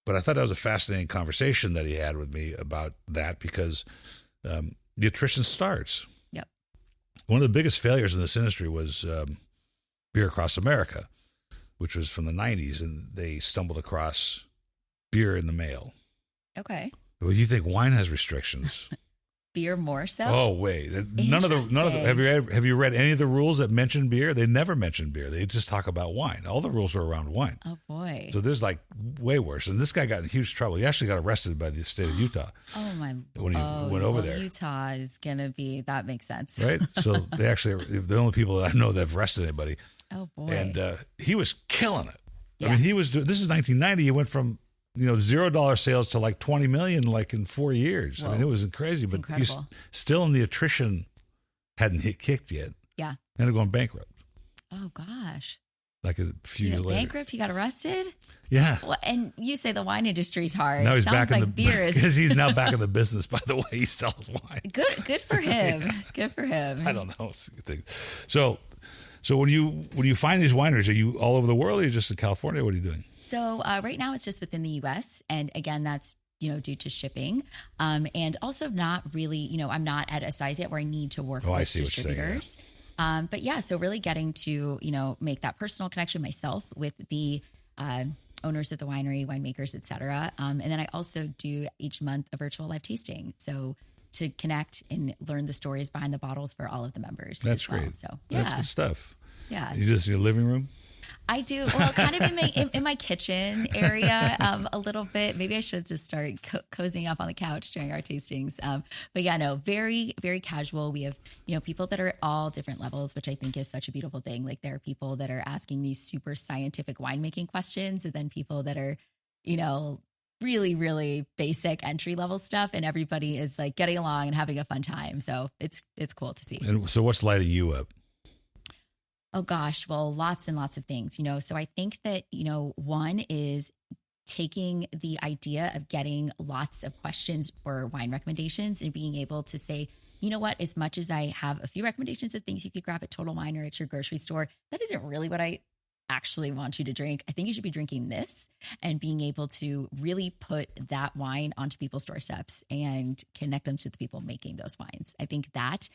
But I thought that was a fascinating conversation that he had with me about that, because the attrition starts. Yep. One of the biggest failures in this industry was Beer Across America, which was from the 90s, and they stumbled across beer in the mail. Okay. Well, you think wine has restrictions? Beer more so? Oh, wait. None of the. Have you read any of the rules that mention beer? They never mention beer. They just talk about wine. All the rules are around wine. Oh, boy. So there's like way worse. And this guy got in huge trouble. He actually got arrested by the state of Utah. Oh, my. When he went over there. Utah is going to be, that makes sense. Right? So they actually are the only people that I know that have arrested anybody. Oh, boy. And he was killing it. Yeah. I mean, this is 1990. He went from $0 sales to like 20 million, like in 4 years. Whoa. I mean, it was crazy, but he's still in the attrition hadn't kicked yet. Yeah. Ended up going bankrupt. Oh gosh. Like a few years later. Bankrupt, he got arrested? Yeah. Well, and you say the wine industry's hard. Now he's Sounds back like in the beer is because he's now back in the business, by the way. He sells wine. Good for him. Yeah. Good for him. I don't know. So when you find these wineries, are you all over the world or are you just in California? What are you doing? So right now it's just within the U.S. And again, that's, due to shipping. And also not really, I'm not at a size yet where I need to work with distributors. But yeah, so really getting to, make that personal connection myself with the owners of the winery, winemakers, et cetera. And then I also do each month a virtual live tasting. So to connect and learn the stories behind the bottles for all of the members. That's as well. great. So yeah. That's good stuff. Yeah. You just in your living room? I do. Well, kind of in my kitchen area, a little bit. Maybe I should just start cozying up on the couch during our tastings. But yeah, no, very, very casual. We have, people that are at all different levels, which I think is such a beautiful thing. Like there are people that are asking these super scientific winemaking questions, and then people that are, really, really basic entry level stuff, and everybody is like getting along and having a fun time. So it's cool to see. And so what's lighting you up? Oh gosh, well, lots and lots of things, So I think that, one is taking the idea of getting lots of questions for wine recommendations and being able to say, you know what, as much as I have a few recommendations of things you could grab at Total Wine or at your grocery store, that isn't really what I actually want you to drink. I think you should be drinking this, and being able to really put that wine onto people's doorsteps and connect them to the people making those wines. I think that,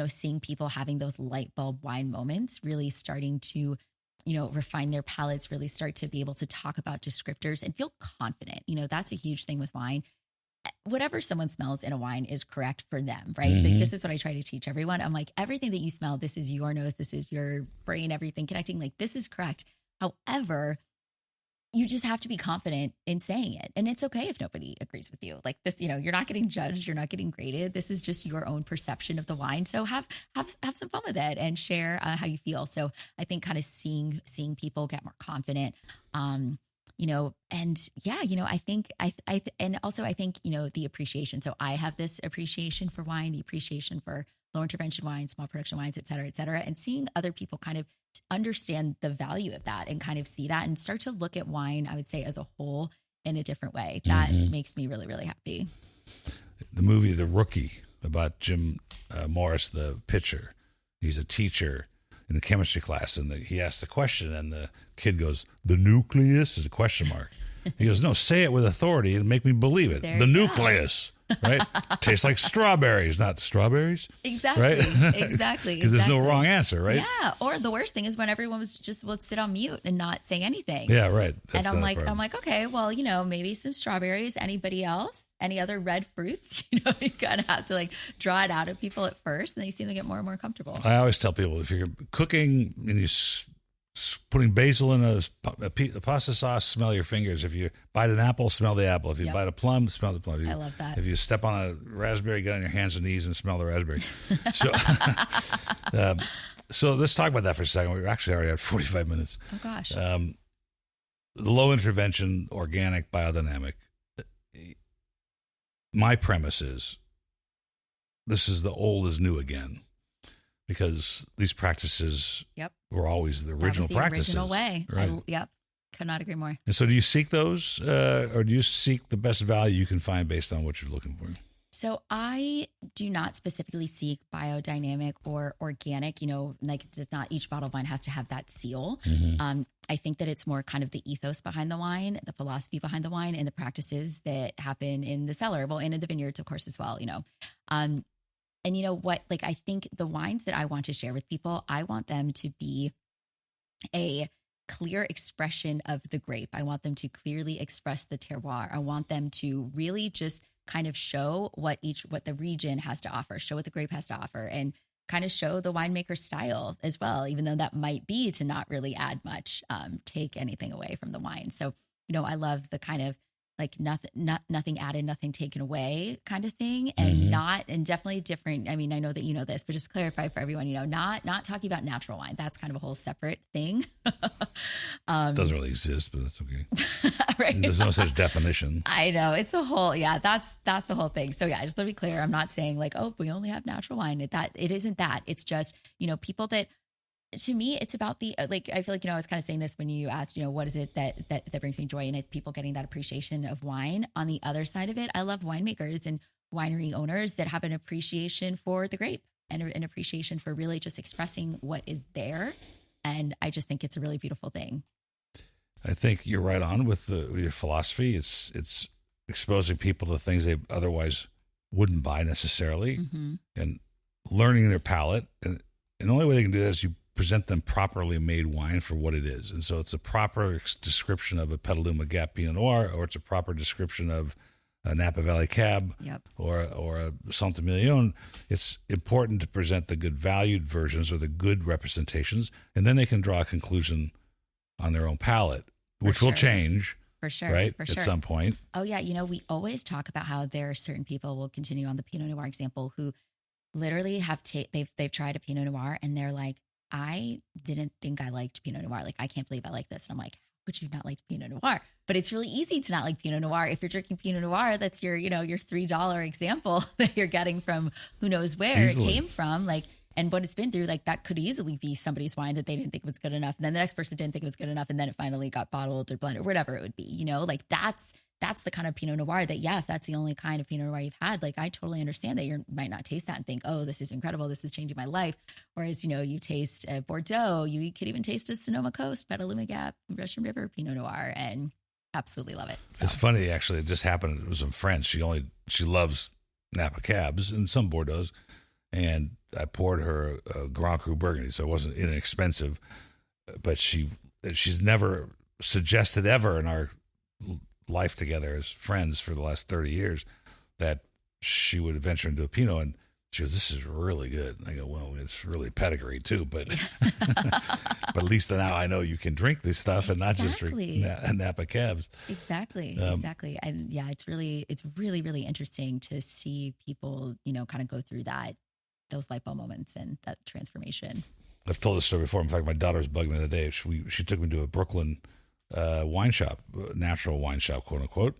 seeing people having those light bulb wine moments, really starting to, refine their palates, really start to be able to talk about descriptors and feel confident. That's a huge thing with wine. Whatever someone smells in a wine is correct for them, right? Like, this is what I try to teach everyone. I'm like, everything that you smell, this is your nose, this is your brain, everything connecting, like this is correct. However, you just have to be confident in saying it. And it's okay if nobody agrees with you. Like this, you're not getting judged, you're not getting graded. This is just your own perception of the wine. So have some fun with it and share how you feel. So I think kind of seeing people get more confident, and yeah, I think and also I think, the appreciation. So I have this appreciation for wine, the appreciation for low intervention wine, small production wines, et cetera, and seeing other people kind of understand the value of that and kind of see that and start to look at wine, I would say, as a whole in a different way. That makes me really, really happy. The movie, The Rookie, about Jim Morris, the pitcher. He's a teacher in the chemistry class, and he asks the question, and the kid goes, "The nucleus?" is a question mark. He goes, "No, say it with authority and make me believe it. The nucleus." Right? Tastes like strawberries, not strawberries. Exactly. Right? Exactly. Because there's no wrong answer, right? Yeah. Or the worst thing is when everyone will sit on mute and not say anything. Yeah, right. That's and I'm like, okay, well, maybe some strawberries. Anybody else? Any other red fruits? You kind of have to like draw it out of people at first, and then you see them get more and more comfortable. I always tell people, if you're cooking and you're putting basil in a pasta sauce, smell your fingers. If you bite an apple, smell the apple. If you bite a plum, smell the plum. I love that. If you step on a raspberry, get on your hands and knees and smell the raspberry. So, so let's talk about that for a second. We're actually already at 45 minutes. Oh, gosh. The low intervention, organic, biodynamic. My premise is this is the old is new again, because these practices were always the original practices. Original way. Right. Could not agree more. And so do you seek those or do you seek the best value you can find based on what you're looking for? So I do not specifically seek biodynamic or organic, like it's not each bottle of wine has to have that seal. I think that it's more kind of the ethos behind the wine, the philosophy behind the wine, and the practices that happen in the cellar, well, and in the vineyards, of course, as well, And you know what, like, I think the wines that I want to share with people, I want them to be a clear expression of the grape. I want them to clearly express the terroir. I want them to really just kind of show what the region has to offer, show what the grape has to offer, and kind of show the winemaker's style as well, even though that might be to not really add much, take anything away from the wine. So, I love the kind of like nothing added, nothing taken away kind of thing, and definitely different. I mean, I know that you know this, but just clarify for everyone, not talking about natural wine. That's kind of a whole separate thing. Doesn't really exist, but that's okay. Right? There's no such definition. I know, it's a whole, that's the whole thing. So just let me be clear. I'm not saying like, oh, we only have natural wine. It isn't that. It's just, people that, to me, it's about the, like, I feel like, I was kind of saying this when you asked, what is it that brings me joy, and it's people getting that appreciation of wine. On the other side of it, I love winemakers and winery owners that have an appreciation for the grape and an appreciation for really just expressing what is there. And I just think it's a really beautiful thing. I think you're right on with your philosophy. It's exposing people to things they otherwise wouldn't buy necessarily, and learning their palate. And the only way they can do that is you present them properly made wine for what it is. And so it's a proper description of a Petaluma Gap Pinot Noir, or it's a proper description of a Napa Valley Cab, or a Saint-Emilion. It's important to present the good valued versions or the good representations, and then they can draw a conclusion on their own palate, which will change. For sure. Right? For sure. At some point. Oh, yeah. We always talk about how there are certain people, we'll continue on the Pinot Noir example, who literally have, they've tried a Pinot Noir and they're like, I didn't think I liked Pinot Noir. Like, I can't believe I like this. And I'm like, how could you not like Pinot Noir? But it's really easy to not like Pinot Noir. If you're drinking Pinot Noir, that's your $3 example that you're getting from who knows where it came from. Like, and what it's been through, like that could easily be somebody's wine that they didn't think was good enough. And then the next person didn't think it was good enough. And then it finally got bottled or blended or whatever it would be, like that's the kind of Pinot Noir that, if that's the only kind of Pinot Noir you've had, like I totally understand that you might not taste that and think, oh, this is incredible. This is changing my life. Whereas, you taste a Bordeaux, you could even taste a Sonoma Coast, Petaluma Gap, Russian River Pinot Noir and absolutely love it. So. It's funny, actually. It just happened. It was some friends. She loves Napa Cabs and some Bordeaux. And I poured her a Grand Cru Burgundy, so it wasn't inexpensive. But she's never suggested ever in our life together as friends for the last 30 years that she would venture into a Pinot. And she goes, this is really good. And I go, well, it's really pedigree too, but but at least now I know you can drink this stuff and not just drink Napa Cabs. Exactly. And yeah, it's really, really interesting to see people, kind of go through those light bulb moments and that transformation. I've told this story before. In fact, my daughter was bugging me the other day. She took me to a Brooklyn wine shop, natural wine shop, quote unquote.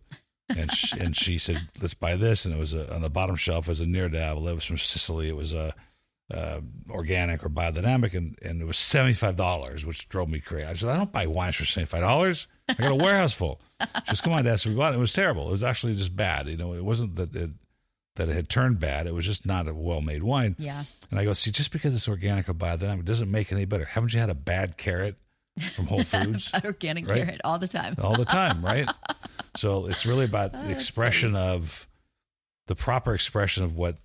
And she said, let's buy this. And it was on the bottom shelf was a Neardave. It was from Sicily. It was organic or biodynamic. And it was $75, which drove me crazy. I said, I don't buy wines for $75. I got a warehouse full. Just come on, Dad. So we bought it. It was terrible. It was actually just bad. It wasn't that it had turned bad. It was just not a well-made wine. Yeah. And I go, see, just because it's organic or biodynamic, it doesn't make it any better. Haven't you had a bad carrot from Whole Foods? Organic carrot all the time. All the time, right? So it's really about the expression of the proper expression of what,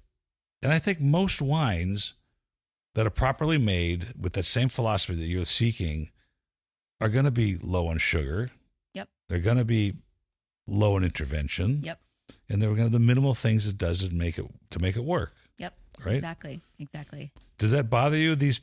and I think most wines that are properly made with that same philosophy that you're seeking are going to be low on sugar. Yep. They're going to be low in intervention. Yep. And they're going to the minimal things it does to make it work. Yep. Right. Exactly. Does that bother you? The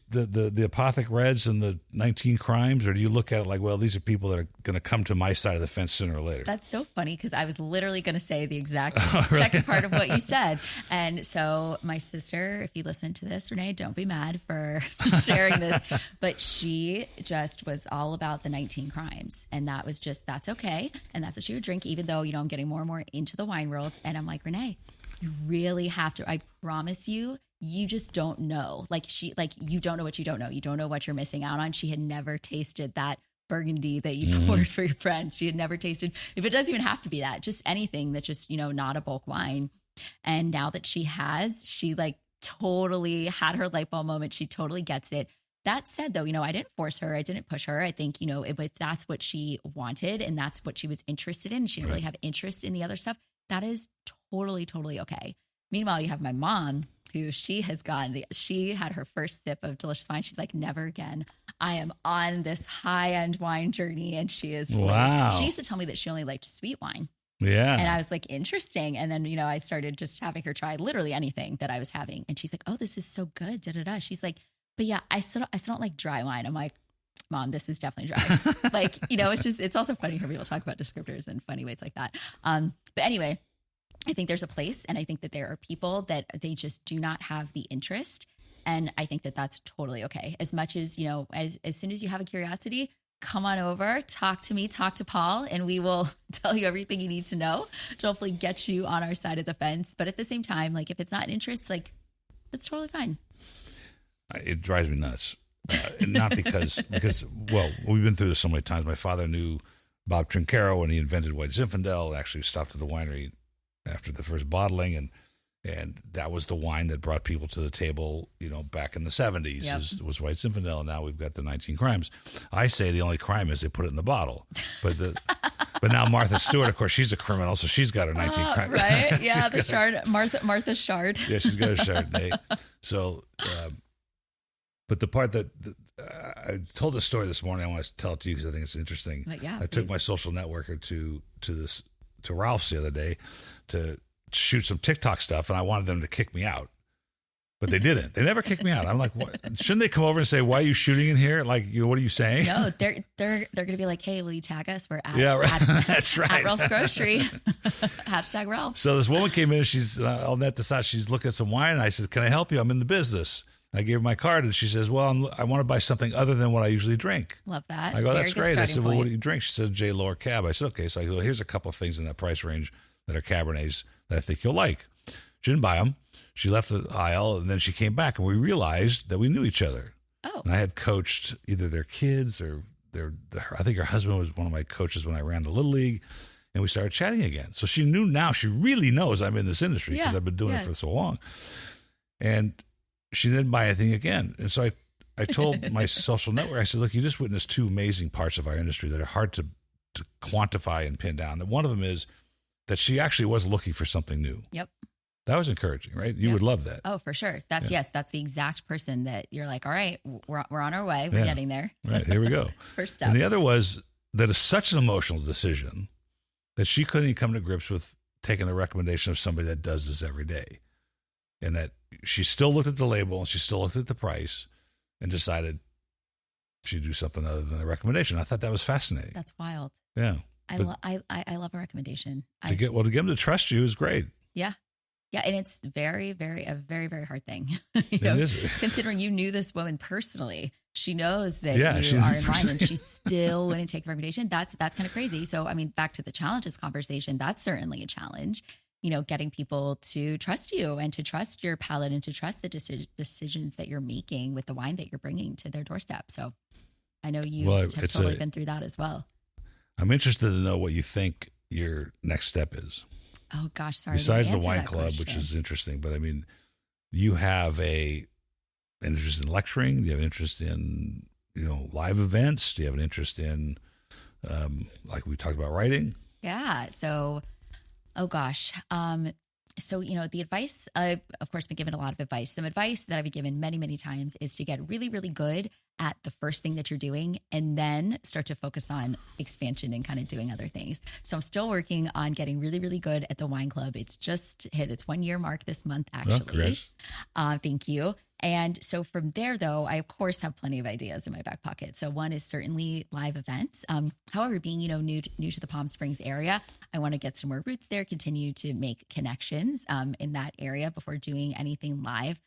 Apothic Reds and the 19 Crimes, or do you look at it like, well, these are people that are going to come to my side of the fence sooner or later? That's so funny because I was literally going to say the exact second part of what you said. And so my sister, if you listen to this, Renee, don't be mad for sharing this, but she just was all about the 19 Crimes, and that was just that's okay, and that's what she would drink. Even though I'm getting more and more into the wine world, and I'm like, Renee, you really have to. I promise you. You just don't know. You don't know what you don't know. You don't know what you're missing out on. She had never tasted that Burgundy that you poured for your friend. She had never tasted, if it doesn't even have to be that, just anything that's just, not a bulk wine. And now that she has, she totally had her light bulb moment. She totally gets it. That said, though, I didn't force her. I didn't push her. I think, if that's what she wanted and that's what she was interested in, she didn't really have interest in the other stuff. That is totally, totally okay. Meanwhile, you have my mom, who she had her first sip of delicious wine. She's like, never again. I am on this high-end wine journey. And she is, wow. She used to tell me that she only liked sweet wine. Yeah. And I was like, interesting. And then, I started just having her try literally anything that I was having. And she's like, oh, this is so good. Da, da, da. She's like, but yeah, I still don't like dry wine. I'm like, Mom, this is definitely dry. It's also funny for people to talk about descriptors in funny ways like that. But anyway, I think there's a place, and I think that there are people that they just do not have the interest. And I think that that's totally okay. As much as, as soon as you have a curiosity, come on over, talk to me, talk to Paul, and we will tell you everything you need to know to hopefully get you on our side of the fence. But at the same time, if it's not an interest, it's totally fine. It drives me nuts. Not because, well, we've been through this so many times. My father knew Bob Trincaro when he invented White Zinfandel, actually stopped at the winery after the first bottling, and that was the wine that brought people to the table, back in the 70s. Yep. was White Zinfandel, and now we've got the 19 Crimes. I say the only crime is they put it in the bottle, but now Martha Stewart, of course, she's a criminal, so she's got her 19 Crimes, right? Yeah, the Chard, Martha Chard. Yeah, she's got a Chardonnay. So, but the part that I told a story this morning, I want to tell it to you because I think it's interesting. But yeah, I took my social networker to Ralph's the other day to shoot some TikTok stuff, and I wanted them to kick me out. But they didn't. They never kicked me out. I'm like, what? Shouldn't they come over and say, "Why are you shooting in here?" Like, what are you saying? No, they're going to be like, "Hey, will you tag us? We're at, Yeah, right. at That's right. at Ralph's Grocery." Hashtag Ralph. So this woman came in and she's on that side. She's looking at some wine. And I said, "Can I help you? I'm in the business." I gave her my card and she says, "Well, I want to buy something other than what I usually drink." Love that. I go, Very "That's good great." I starting said, "Well, what point. do you drink?" She said, "J. Lower Cab." I said, "Okay." So I go, "Here's a couple of things in that price range that are Cabernets that I think you'll like." She didn't buy them. She left the aisle and then she came back and we realized that we knew each other. Oh. And I had coached either their kids or I think her husband was one of my coaches when I ran the Little League, and we started chatting again. So she knew now, she really knows I'm in this industry because I've been doing it for so long. And she didn't buy anything again. And so I told my social network, I said, "Look, you just witnessed two amazing parts of our industry that are hard to quantify and pin down. And one of them is that she actually was looking for something new." Yep. That was encouraging, right? You would love that. Oh, for sure. That's that's the exact person that you're like, all right, we're on our way. We're getting there. Right. Here we go. First step. And the other was that it's such an emotional decision that she couldn't even come to grips with taking the recommendation of somebody that does this every day. And that she still looked at the label and she still looked at the price and decided she'd do something other than the recommendation. I thought that was fascinating. That's wild. Yeah. I love a recommendation. To get them to trust you is great. Yeah. Yeah, and it's a very, very hard thing. It is. Considering you knew this woman personally, she knows that she you are in line, and she still wouldn't take the recommendation. That's kind of crazy. So, I mean, back to the challenges conversation, that's certainly a challenge. Getting people to trust you and to trust your palate and to trust the decisions that you're making with the wine that you're bringing to their doorstep. So, I know you have totally been through that as well. I'm interested to know what you think your next step is. Oh gosh, sorry. Besides the wine club, which is interesting, but I mean, you have an interest in lecturing. Do you have an interest in live events? Do you have an interest in like we talked about writing? Yeah. So, oh gosh. So, the advice, I've of course been given a lot of advice. Some advice that I've been given many, many times is to get really, really good at the first thing that you're doing and then start to focus on expansion and kind of doing other things. So I'm still working on getting really, really good at the wine club. It's just hit its 1 year mark this month, actually. Thank you. And so from there, though, I, of course, have plenty of ideas in my back pocket. So one is certainly live events. However, being, new to the Palm Springs area, I want to get some more roots there, continue to make connections in that area before doing anything live.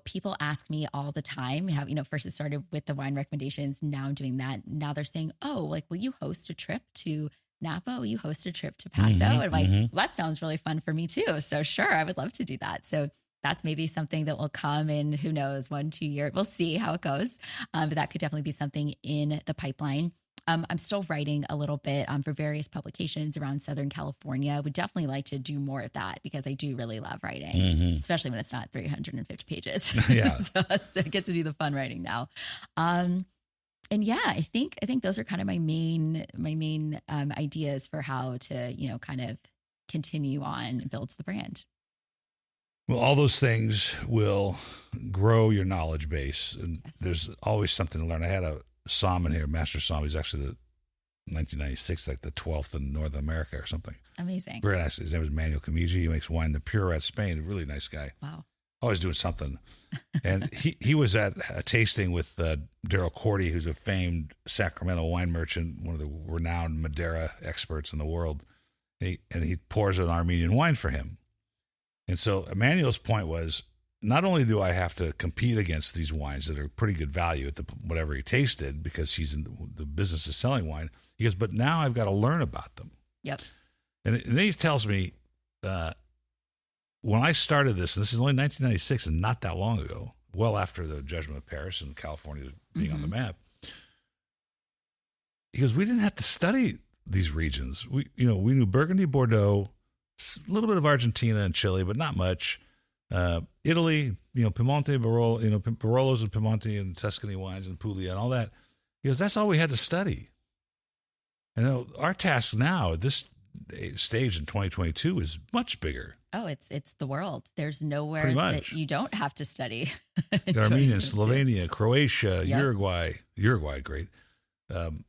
People ask me all the time how, first it started with the wine recommendations. Now I'm doing that. Now they're saying, "Oh, like, will you host a trip to Napa? Will you host a trip to Paso?" And I'm like, well, that sounds really fun for me too. So sure, I would love to do that. So that's maybe something that will come in, who knows, 1-2 years. We'll see how it goes. But that could definitely be something in the pipeline. I'm still writing a little bit for various publications around Southern California. Would definitely like to do more of that because I do really love writing, especially when it's not 350 pages. Yeah. so I get to do the fun writing now. And yeah, I think those are kind of my main ideas for how to, kind of continue on and build the brand. Well, all those things will grow your knowledge base, and there's always something to learn. I had a somm in here, master somm. He's actually the 1996, like the 12th in North America or something. Amazing. Very nice. His name is Manuel Comigi. He makes wine in the Pure Spain. A really nice guy. Wow. Always doing something. And he was at a tasting with Daryl Cordy, who's a famed Sacramento wine merchant, one of the renowned Madeira experts in the world. And he pours an Armenian wine for him. And so Emmanuel's point was, not only do I have to compete against these wines that are pretty good value at whatever he tasted because he's in the business of selling wine, he goes, but now I've got to learn about them. Yep. And then he tells me, when I started this, and this is only 1996 and not that long ago, well after the Judgment of Paris and California being on the map, he goes, we didn't have to study these regions. We knew Burgundy, Bordeaux, a little bit of Argentina and Chile, but not much. Italy, Piemonte, Barolo, Barolos and Piemonte and Tuscany wines and Puglia and all that. He goes, that's all we had to study. And our task now at this stage in 2022 is much bigger. Oh, it's the world. There's nowhere that you don't have to study. Armenia, Slovenia, Croatia, Uruguay, great. And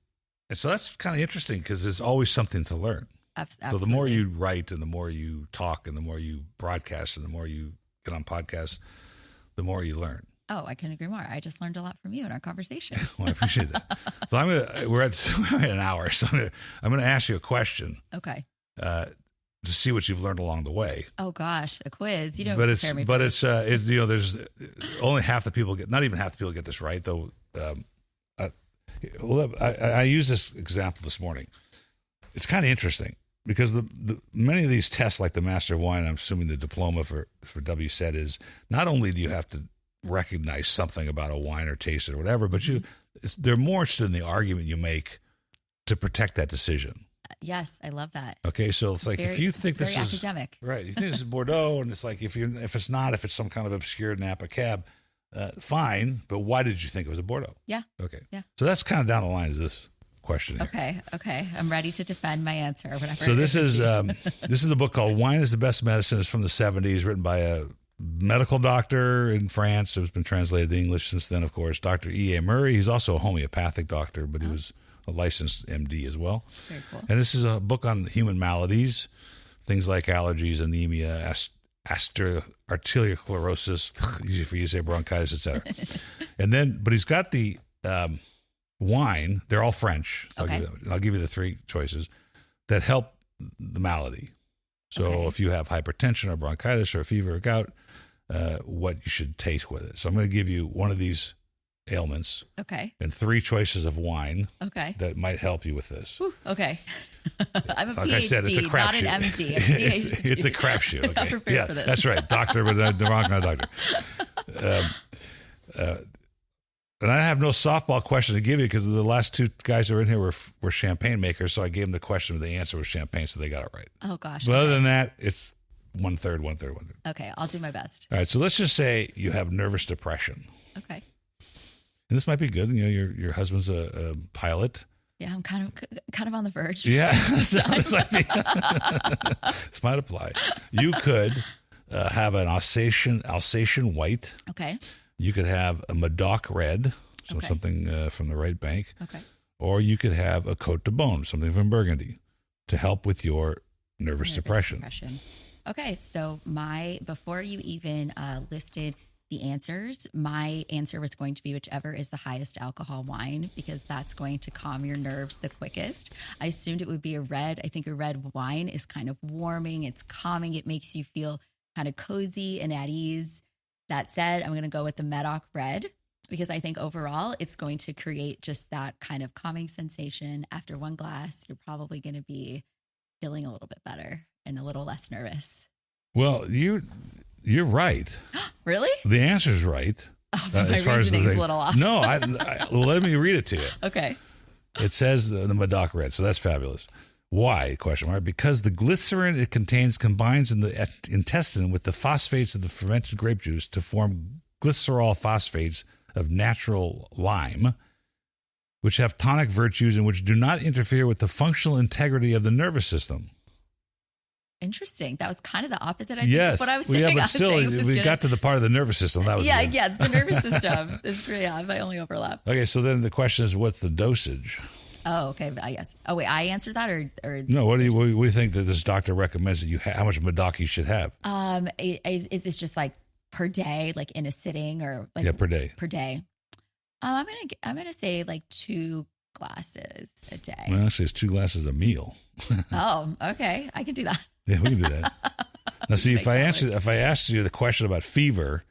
so that's kind of interesting because there's always something to learn. Absolutely. So the more you write and the more you talk and the more you broadcast and the more you get on podcasts, the more you learn. Oh, I couldn't agree more. I just learned a lot from you in our conversation. Well, I appreciate that. So we're at an hour, so I'm gonna ask you a question. Okay. To see what you've learned along the way. Oh gosh, a quiz. You don't But prepare me for this. there's only half the people not even half the people get this right though. I used this example this morning. It's kind of interesting because the many of these tests, like the Master of Wine, I'm assuming the diploma for WSET is not only do you have to recognize something about a wine or taste it or whatever, but they're more interested in the argument you make to protect that decision. Yes, I love that. Okay, so it's like if you think this is academic, right? You think this is Bordeaux, and it's like if it's some kind of obscure Napa Cab, fine. But why did you think it was a Bordeaux? Yeah. Okay. Yeah. So that's kind of down the line of this question here. Okay. I'm ready to defend my answer. Whatever. So this is a book called "Wine is the Best Medicine." It's from the 70s, written by a medical doctor in France. It's been translated to English since then, of course. Dr. E.A. Murray. He's also a homeopathic doctor, but he was a licensed MD as well. Very cool. And this is a book on human maladies, things like allergies, anemia, arteriosclerosis, easy for you to say, bronchitis, etc. But he's got the wine. They're all French. Okay. I'll give you the three choices that help the malady. So if you have hypertension or bronchitis or a fever or gout, what you should taste with it. So I'm going to give you one of these ailments. Okay. And three choices of wine. Okay. That might help you with this. Whew, okay. I'm a like PhD, I said, it's a crap not shoot. an MD. I'm a PhD. It's a crapshoot. Okay. Not prepared for this. That's right. Doctor, but the wrong kind of doctor. And I have no softball question to give you because the last two guys who were in here were champagne makers. So I gave them the question, the answer was champagne, so they got it right. Oh, gosh. But other than that, it's 1/3, 1/3, 1/3. Okay, I'll do my best. All right, so let's just say you have nervous depression. Okay. And this might be good. You know, your husband's a pilot. Yeah, I'm kind of on the verge. Yeah, this might apply. You could have an Alsatian white. Okay. You could have a Medoc red, so Okay. something from the right bank. Okay. Or you could have a Côte de Beaune, something from Burgundy, to help with your nervous depression. Okay, so before you even listed the answers, my answer was going to be whichever is the highest alcohol wine, because that's going to calm your nerves the quickest. I assumed it would be a red. I think a red wine is kind of warming. It's calming. It makes you feel kind of cozy and at ease. That said, I'm going to go with the Medoc red because I think overall it's going to create just that kind of calming sensation. After one glass, you're probably going to be feeling a little bit better and a little less nervous. Well, you're right. Really? The answer's right. Oh, my reasoning's a little off. No, well, let me read it to you. Okay. It says the Medoc red, so that's fabulous. Why? Question mark. Because the glycerin it contains combines in the intestine with the phosphates of the fermented grape juice to form glycerol phosphates of natural lime, which have tonic virtues and which do not interfere with the functional integrity of the nervous system. Interesting. That was kind of the opposite, I think, of what I was saying. Yeah, but still, we got to the part of the nervous system. That was good. Yeah, the nervous system is my only overlap. Okay, so then the question is, what's the dosage? Oh, okay. Yes. Oh, wait. I answered that, or no? What do you think that this doctor recommends that how much Medoc you should have? Is this just like per day, like in a sitting, or like per day? Per day. I'm gonna say like 2 glasses a day. Well, actually, it's 2 glasses a meal. Oh, okay. I can do that. Yeah, we can do that. Now, see, if I asked you the question about fever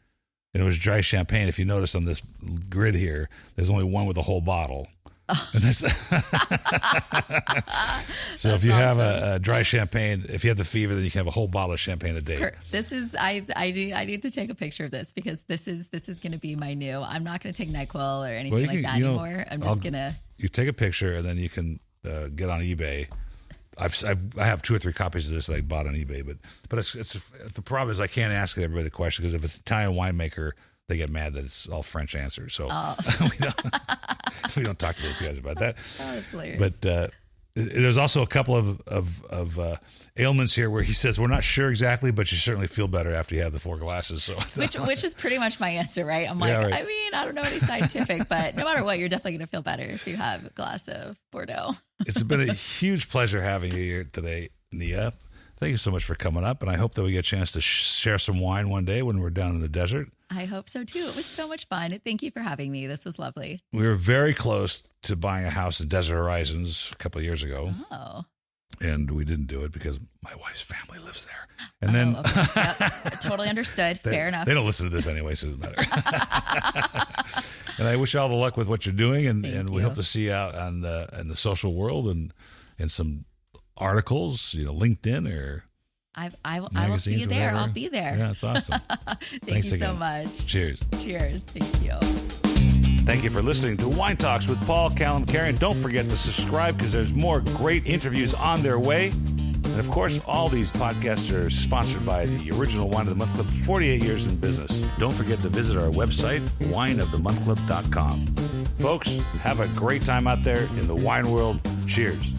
and it was dry champagne, if you notice on this grid here, there's only one with a whole bottle. Oh. And that's so if you have a dry champagne, if you have the fever, then you can have a whole bottle of champagne a day. This is I need to take a picture of this because this is going to be my new. I'm not going to take NyQuil or anything like that anymore. I'm just gonna. You take a picture and then you can get on eBay. I have 2 or 3 copies of this that I bought on eBay, but it's the problem is I can't ask everybody the question because if it's an Italian winemaker, they get mad that it's all French answers. So we don't talk to those guys about that. Oh, that's hilarious. But there's also a couple of ailments here where he says we're not sure exactly, but you certainly feel better after you have the 4 glasses. So which is pretty much my answer, right? I'm like, yeah, right. I mean, I don't know any scientific, but no matter what, you're definitely going to feel better if you have a glass of Bordeaux. It's been a huge pleasure having you here today, Nia. Thank you so much for coming up, and I hope that we get a chance to share some wine one day when we're down in the desert. I hope so too. It was so much fun. Thank you for having me. This was lovely. We were very close to buying a house in Desert Horizons a couple of years ago. Oh. And we didn't do it because my wife's family lives there. And then okay. Yep. Totally understood. Fair enough. They don't listen to this anyway, so it doesn't matter. And I wish you all the luck with what you're doing, and we hope to see you out on in the social world and in some articles, LinkedIn or I will see you there. I'll be there. Yeah, it's awesome. Thank you so much. Cheers. Cheers. Thank you. Thank you for listening to Wine Talks with Paul Callum-Carey. And don't forget to subscribe because there's more great interviews on their way. And of course, all these podcasts are sponsored by the original Wine of the Month Club, 48 years in business. Don't forget to visit our website, wineofthemonthclub.com. Folks, have a great time out there in the wine world. Cheers.